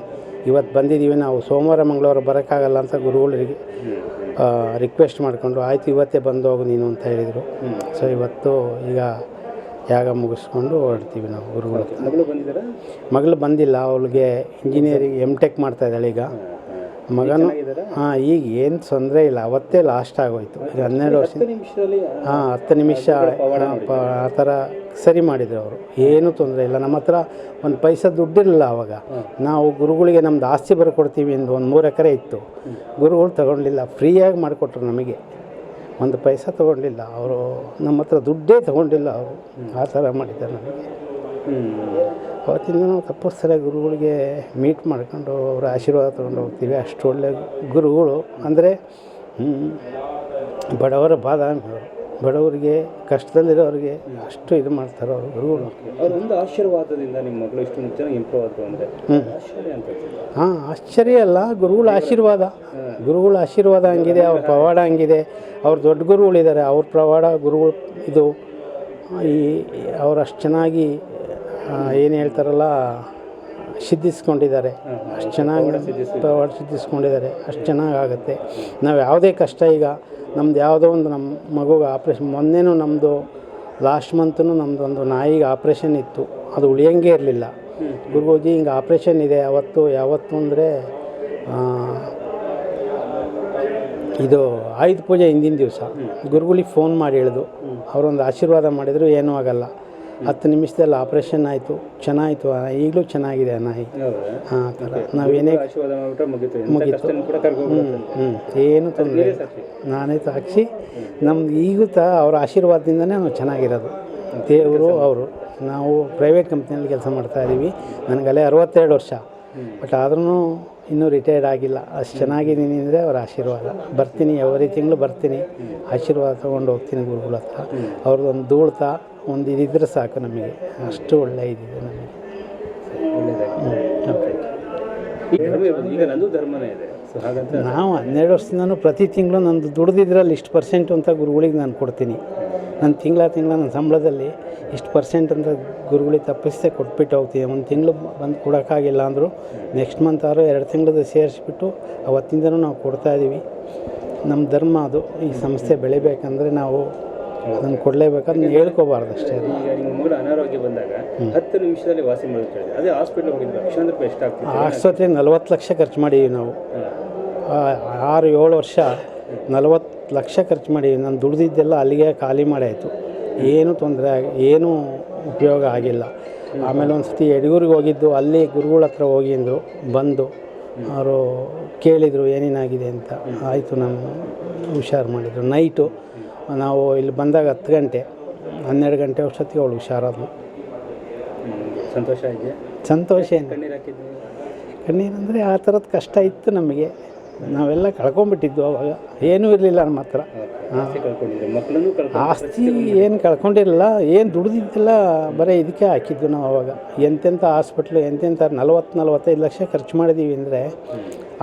ಇವತ್ತು ಬಂದಿದ್ದೀವಿ ನಾವು. ಸೋಮವಾರ ಮಂಗಳವಾರ ಬರೋಕ್ಕಾಗಲ್ಲ ಅಂತ ಗುರುಗಳಿಗೆ ರಿಕ್ವೆಸ್ಟ್ ಮಾಡಿಕೊಂಡು ಆಯಿತು ಇವತ್ತೇ ಬಂದು ಹೋಗು ನೀನು ಅಂತ ಹೇಳಿದರು. ಸೊ ಇವತ್ತು ಈಗ ಯಾಗ ಮುಗಿಸ್ಕೊಂಡು ಹೊರಡ್ತೀವಿ ನಾವು ಗುರುಗಳ. ಮಗಳು ಬಂದಿದ್ದೀರಾ? ಮಗಳು ಬಂದಿಲ್ಲ, ಅವಳಿಗೆ ಇಂಜಿನಿಯರಿಂಗ್ MTech ಮಾಡ್ತಾಯಿದ್ದಾಳೆ ಈಗ. ಮಗನು ಈಗ ಏನು ತೊಂದರೆ ಇಲ್ಲ. ಅವತ್ತೇ ಲಾಸ್ಟ್ ಆಗೋಯ್ತು. ಈಗ 12 ವರ್ಷ 10 ನಿಮಿಷ ಆ ಥರ ಸರಿ ಮಾಡಿದರು ಅವರು. ಏನೂ ತೊಂದರೆ ಇಲ್ಲ. ನಮ್ಮ ಹತ್ರ ಒಂದು ಪೈಸಾ ದುಡ್ಡಿರಲಿಲ್ಲ ಆವಾಗ. ನಾವು ಗುರುಗಳಿಗೆ ನಮ್ಮದು ಆಸ್ತಿ ಬರ್ಕೊಡ್ತೀವಿ ಎಂದು ಒಂದು 3 ಎಕರೆ ಇತ್ತು. ಗುರುಗಳು ತಗೊಳ್ಳಿಲ್ಲ, ಫ್ರೀಯಾಗಿ ಮಾಡಿಕೊಟ್ರು ನಮಗೆ. ಒಂದು ಪೈಸಾ ತೊಗೊಂಡಿಲ್ಲ ಅವರು, ನಮ್ಮ ಹತ್ರ ದುಡ್ಡೇ ತೊಗೊಂಡಿಲ್ಲ ಅವರು. ಆ ಥರ ಮಾಡಿದ್ದಾರೆ ನಮಗೆ. ಅವತ್ತಿಂದ ನಾವು ತಪ್ಪಿಸ್ತಾರೆ ಗುರುಗಳಿಗೆ ಮೀಟ್ ಮಾಡ್ಕೊಂಡು ಅವರ ಆಶೀರ್ವಾದ ತೊಗೊಂಡು ಹೋಗ್ತೀವಿ. ಅಷ್ಟು ಒಳ್ಳೆ ಗುರುಗಳು ಅಂದರೆ ಬಡವರ ಬಾದಾಮಿ ಅವರು. ಬಡವರಿಗೆ, ಕಷ್ಟದಲ್ಲಿರೋರಿಗೆ ಅಷ್ಟು ಇದು ಮಾಡ್ತಾರೆ ಅವರು ಗುರುಗಳು. ಅವ್ರ ಒಂದು ಆಶೀರ್ವಾದದಿಂದ ನಿಮ್ಮ ಮಗಳು ಇಷ್ಟೊಂದು ಚೆನ್ನಾಗಿ ಇಂಪ್ರೂವ್ ಆಯಿತು ಅಂದರೆ ಆಶ್ಚರ್ಯ ಅಂತ. ಆಶ್ಚರ್ಯ ಅಲ್ಲ, ಗುರುಗಳ ಆಶೀರ್ವಾದ. ಗುರುಗಳ ಆಶೀರ್ವಾದ ಹಂಗಿದೆ, ಅವ್ರ ಪವಾಡ ಹಂಗಿದೆ. ಅವ್ರು ದೊಡ್ಡ ಗುರುಗಳಿದ್ದಾರೆ, ಅವ್ರ ಪವಾಡ ಗುರುಗಳು ಇದು ಅವ್ರು ಅಷ್ಟು ಚೆನ್ನಾಗಿ ಏನು ಹೇಳ್ತಾರಲ್ಲ ಸಿದ್ಧಿಸ್ಕೊಂಡಿದ್ದಾರೆ. ಅಷ್ಟು ಚೆನ್ನಾಗಿ ಪವಾಡ ಸಿದ್ಧಿಸ್ಕೊಂಡಿದ್ದಾರೆ. ಅಷ್ಟು ಚೆನ್ನಾಗಾಗುತ್ತೆ. ನಾವು ಯಾವುದೇ ಕಷ್ಟ, ಈಗ ನಮ್ದು ಯಾವುದೋ ಒಂದು ನಮ್ಮ ಮಗುಗೆ ಆಪ್ರೇಷನ್, ಮೊನ್ನೆನೂ ನಮ್ಮದು ಲಾಸ್ಟ್ ಮಂತೂ ನಮ್ಮದೊಂದು ನಾಯಿಗೆ ಆಪ್ರೇಷನ್ ಇತ್ತು. ಅದು ಉಳಿಯೋಂಗೇ ಇರಲಿಲ್ಲ. ಗುರುಗೋಜಿ ಹಿಂಗೆ ಆಪ್ರೇಷನ್ ಇದೆ. ಯಾವತ್ತು ಅಂದರೆ ಇದು ಆಯುಧ ಪೂಜೆ ಹಿಂದಿನ ದಿವಸ ಗುರುಗಳಿಗೆ ಫೋನ್ ಮಾಡಿ ಹೇಳಿದು. ಅವರೊಂದು ಆಶೀರ್ವಾದ ಮಾಡಿದರು, ಏನೂ ಆಗಲ್ಲ. 10 ನಿಮಿಷದಲ್ಲಿ ಆಪ್ರೇಷನ್ ಆಯಿತು, ಚೆನ್ನಾಯಿತು. ಈಗಲೂ ಚೆನ್ನಾಗಿದೆ ನಾಯಿ. ಆ ಥರ ನಾವೇನೇ ಮುಗೀತು. ಏನು ತೊಂದರೆ ಇಲ್ಲ. ನಾನೇ ಸಾಕ್ಷಿ. ನಮ್ದು ಈಗೂ ಅವ್ರ ಆಶೀರ್ವಾದದಿಂದನೇ ನಾವು ಚೆನ್ನಾಗಿರೋದು. ದೇವರು ಅವರು. ನಾವು ಪ್ರೈವೇಟ್ ಕಂಪ್ನಿಯಲ್ಲಿ ಕೆಲಸ ಮಾಡ್ತಾಯಿದ್ದೀವಿ. ನನಗಲ್ಲೇ 62 ವರ್ಷ. ಬಟ್ ಆದ್ರೂ ಇನ್ನೂ ರಿಟೈರ್ಡ್ ಆಗಿಲ್ಲ. ಅಷ್ಟು ಚೆನ್ನಾಗಿದ್ದೀನಿ ಅಂದರೆ ಅವರ ಆಶೀರ್ವಾದ. ಬರ್ತೀನಿ, ಎವ್ರಿ ತಿಂಗಳು ಬರ್ತೀನಿ, ಆಶೀರ್ವಾದ ತೊಗೊಂಡು ಹೋಗ್ತೀನಿ ಗುರುಗಳ ಹತ್ರ. ಅವ್ರದ್ದೊಂದು ಧೂಳ್ತ ಒಂದು ಇದಿದ್ರೆ ಸಾಕು ನಮಗೆ. ಅಷ್ಟು ಒಳ್ಳೆ ಇದಿದೆ ನಮಗೆ. ಈಗ ನಂದು ಧರ್ಮನೇ ಇದೆ. ಸೊ ಹಾಗಂತ ನಾವು 12 ವರ್ಷದಿಂದನೂ ಪ್ರತಿ ತಿಂಗಳು ನಂದು ದುಡ್ದಿದ್ರಲ್ಲಿ ಇಷ್ಟು % ಅಂತ ಗುರುಗಳಿಗೆ ನಾನು ಕೊಡ್ತೀನಿ. ನನ್ನ ತಿಂಗಳ ನನ್ನ ಸಂಬಳದಲ್ಲಿ ಇಷ್ಟು % ಅಂತ ಗುರುಗಳಿಗೆ ತಪ್ಪಿಸೇ ಕೊಟ್ಬಿಟ್ಟು ಹೋಗ್ತೀನಿ. ಒಂದು ತಿಂಗಳು ಬಂದು ಕೊಡೋಕ್ಕಾಗಿಲ್ಲ ಅಂದರು ನೆಕ್ಸ್ಟ್ ಮಂತ್ 2 ತಿಂಗಳದ್ದು ಸೇರಿಸ್ಬಿಟ್ಟು ಅವತ್ತಿಂದನೂ ನಾವು ಕೊಡ್ತಾಯಿದ್ದೀವಿ. ನಮ್ಮ ಧರ್ಮ ಅದು. ಈ ಸಂಸ್ಥೆ ಬೆಳಿಬೇಕಂದ್ರೆ ನಾವು ಅದನ್ನು ಕೊಡಲೇಬೇಕಂದ್ರೆ ಹೇಳ್ಕೋಬಾರ್ದು ಅಷ್ಟೇ. ಈಗ ನಿಮ್ಮ ಮಗಳು ಅನಾರೋಗ್ಯ ಬಂದಾಗ 10 ನಿಮಿಷದಲ್ಲಿ ವಾಸಿ ಮಾಡೋದು. ಅದೇ ಹಾಸ್ಪಿಟ್ಲ್ ಹೋಗಿದ್ದು ಲಕ್ಷಾಂತರ ರೂಪಾಯಿ ಎಷ್ಟಾಗ್ತದೆ? ಆಸ್ಪತ್ರೆಗೆ 40 ಲಕ್ಷ ಖರ್ಚು ಮಾಡಿದ್ದೀವಿ ನಾವು. 6-7 ವರ್ಷ 40 ಲಕ್ಷ ಖರ್ಚು ಮಾಡಿದ್ದೀವಿ. ನಾನು ದುಡ್ದಿದ್ದೆಲ್ಲ ಅಲ್ಲಿಗೆ ಖಾಲಿ ಮಾಡಾಯಿತು. ಏನೂ ತೊಂದರೆ ಏನೂ ಉಪಯೋಗ ಆಗಿಲ್ಲ. ಆಮೇಲೆ ಒಂದು ಸತಿ ಯಡಗೂರಿಗೆ ಹೋಗಿದ್ದು, ಅಲ್ಲಿ ಗುರುಗಳ ಹತ್ರ ಹೋಗಿ ಅಂದರು. ಬಂದು ಅವರು ಕೇಳಿದರು ಏನೇನಾಗಿದೆ ಅಂತ. ಆಯಿತು, ನಮ್ಮ ಹುಷಾರು ಮಾಡಿದರು. ನೈಟು ನಾವು ಇಲ್ಲಿ ಬಂದಾಗ 10 ಗಂಟೆ 12 ಗಂಟೆ ಅಷ್ಟೊತ್ತಿಗೆ ಅವಳು ಹುಷಾರಾದ್ಲು. ಸಂತೋಷ ಇದೆಯಾ? ಸಂತೋಷ ಏನು, ಕಣ್ಣೀರು ಹಾಕಿದ್ದು? ಕಣ್ಣೀರಂದರೆ ಆ ಥರದ್ದು ಕಷ್ಟ ಇತ್ತು ನಮಗೆ. ನಾವೆಲ್ಲ ಕಳ್ಕೊಂಬಿಟ್ಟಿದ್ದು ಅವಾಗ. ಏನೂ ಇರಲಿಲ್ಲ ನಮ್ಮ ಹತ್ರ. ಆಸ್ತಿ ಏನು ಕಳ್ಕೊಂಡಿರಲಿಲ್ಲ, ಏನು ದುಡ್ದಿದ್ದಿಲ್ಲ, ಬರೀ ಇದಕ್ಕೆ ಹಾಕಿದ್ದು ನಾವು ಅವಾಗ. ಎಂತೆಂಥ ಹಾಸ್ಪಿಟ್ಲು, ಎಂತೆಂಥ 40-45 ಲಕ್ಷ ಖರ್ಚು ಮಾಡಿದ್ದೀವಿ ಅಂದರೆ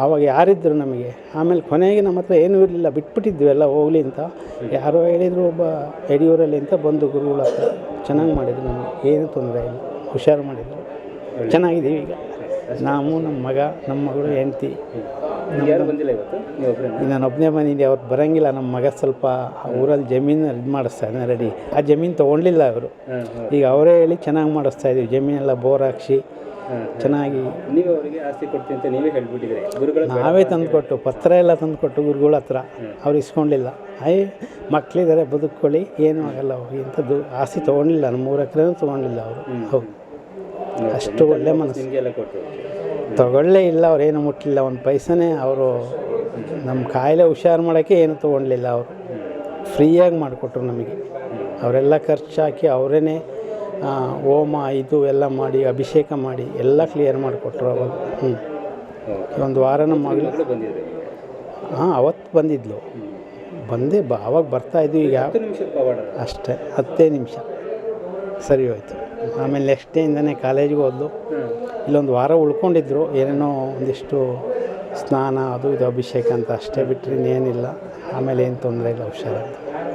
ಆವಾಗ ಯಾರಿದ್ದರು ನಮಗೆ. ಆಮೇಲೆ ಕೊನೆಗೆ ನಮ್ಮ ಹತ್ರ ಏನೂ ಇರಲಿಲ್ಲ, ಬಿಟ್ಬಿಟ್ಟಿದ್ವಿ ಎಲ್ಲ ಹೋಗಲಿ ಅಂತ. ಯಾರೋ ಹೇಳಿದರು ಒಬ್ಬ ಯಡಿಯೂರಲ್ಲಿ ಅಂತ ಬಂದು ಗುರುಗಳ ಹತ್ರ ಚೆನ್ನಾಗಿ ಮಾಡಿದ್ರು, ನಮಗೆ ಏನು ತೊಂದರೆ ಇಲ್ಲ, ಹುಷಾರು ಮಾಡಿದರು. ಚೆನ್ನಾಗಿದ್ದೀವಿ ಈಗ ನಾವು, ನಮ್ಮ ಮಗ, ನಮ್ಮ ಮಗಳು, ಹೆಂಡ್ತಿ. ನಾನು ಒಬ್ಬನೇ ಬಂದಿದ್ದೆ, ಅವ್ರು ಬರೋಂಗಿಲ್ಲ. ನಮ್ಮ ಮಗ ಸ್ವಲ್ಪ ಊರಲ್ಲಿ ಜಮೀನು ಇದು ಮಾಡಿಸ್ತಾನೆ ರೆಡಿ. ಆ ಜಮೀನು ತೊಗೊಳ್ಲಿಲ್ಲ ಅವರು. ಈಗ ಅವರೇ ಹೇಳಿ ಚೆನ್ನಾಗಿ ಮಾಡಿಸ್ತಾಯಿದ್ದೀವಿ. ಜಮೀನೆಲ್ಲ ಬೋರ್ ಹಾಕ್ಸಿ ಚೆನ್ನಾಗಿ ನೀವು ಅವರಿಗೆ ಆಸ್ತಿ ಕೊಡ್ತೀನಿ ಅಂತ ನೀವೇ ಹೇಳ್ಬಿಟ್ಟಿದ್ರೆ, ಗುರುಗಳು ನಾವೇ ತಂದುಕೊಟ್ಟು, ಪತ್ರ ಎಲ್ಲ ತಂದುಕೊಟ್ಟು ಗುರುಗಳ ಹತ್ರ. ಅವ್ರು ಇಸ್ಕೊಂಡಿಲ್ಲ. ಮಕ್ಕಳಿದ್ದಾರೆ, ಬದುಕೊಳ್ಳಿ, ಏನೂ ಆಗಲ್ಲ ಹೋಗಿ ಅಂತ ಆಸ್ತಿ ತೊಗೊಂಡಿಲ್ಲ. ನಮ್ಮ 3 ಎಕರೆನೂ ತೊಗೊಂಡಿಲ್ಲ ಅವರು. ಹೌದು, ಅಷ್ಟು ಒಳ್ಳೆ ಮನಸ್ಸು. ತಗೊಳ್ಳೇ ಇಲ್ಲ, ಅವ್ರೇನು ಮುಟ್ಟಲಿಲ್ಲ ಒಂದು ಪೈಸನೇ. ಅವರು ನಮ್ಮ ಕಾಯಿಲೆ ಹುಷಾರು ಮಾಡೋಕ್ಕೆ ಏನು ತೊಗೊಳ್ಲಿಲ್ಲ. ಅವರು ಫ್ರೀಯಾಗಿ ಮಾಡಿಕೊಟ್ರು ನಮಗೆ. ಅವರೆಲ್ಲ ಖರ್ಚು ಹಾಕಿ ಅವರೇ ಹೋಮ ಇದು ಎಲ್ಲ ಮಾಡಿ, ಅಭಿಷೇಕ ಮಾಡಿ ಎಲ್ಲ ಕ್ಲಿಯರ್ ಮಾಡಿಕೊಟ್ರು ಅವಾಗ. ಒಂದು ವಾರ ನಮ್ಮ ಮಗಳು ಅವತ್ತು ಬಂದಿದ್ಲು. ಅವಾಗ ಬರ್ತಾಯಿದ್ವಿ. ಈಗ ಅಷ್ಟೇ 10 ನಿಮಿಷ ಸರಿ ಹೋಯ್ತು. ಆಮೇಲೆ ನೆಕ್ಸ್ಟ್ ಡೇಯಿಂದನೇ ಕಾಲೇಜಿಗೆ ಹೋದ್ಲು. ಇಲ್ಲೊಂದು ವಾರ ಉಳ್ಕೊಂಡಿದ್ರು, ಏನೇನೋ ಒಂದಿಷ್ಟು ಸ್ನಾನ ಅದು ಇದು ಅಭಿಷೇಕ ಅಂತ ಅಷ್ಟೇ ಬಿಟ್ಟರೆ ಇನ್ನೇನಿಲ್ಲ. ಆಮೇಲೆ ಏನು ತೊಂದರೆ ಇಲ್ಲ, ಹುಷಾರಾಯ್ತು.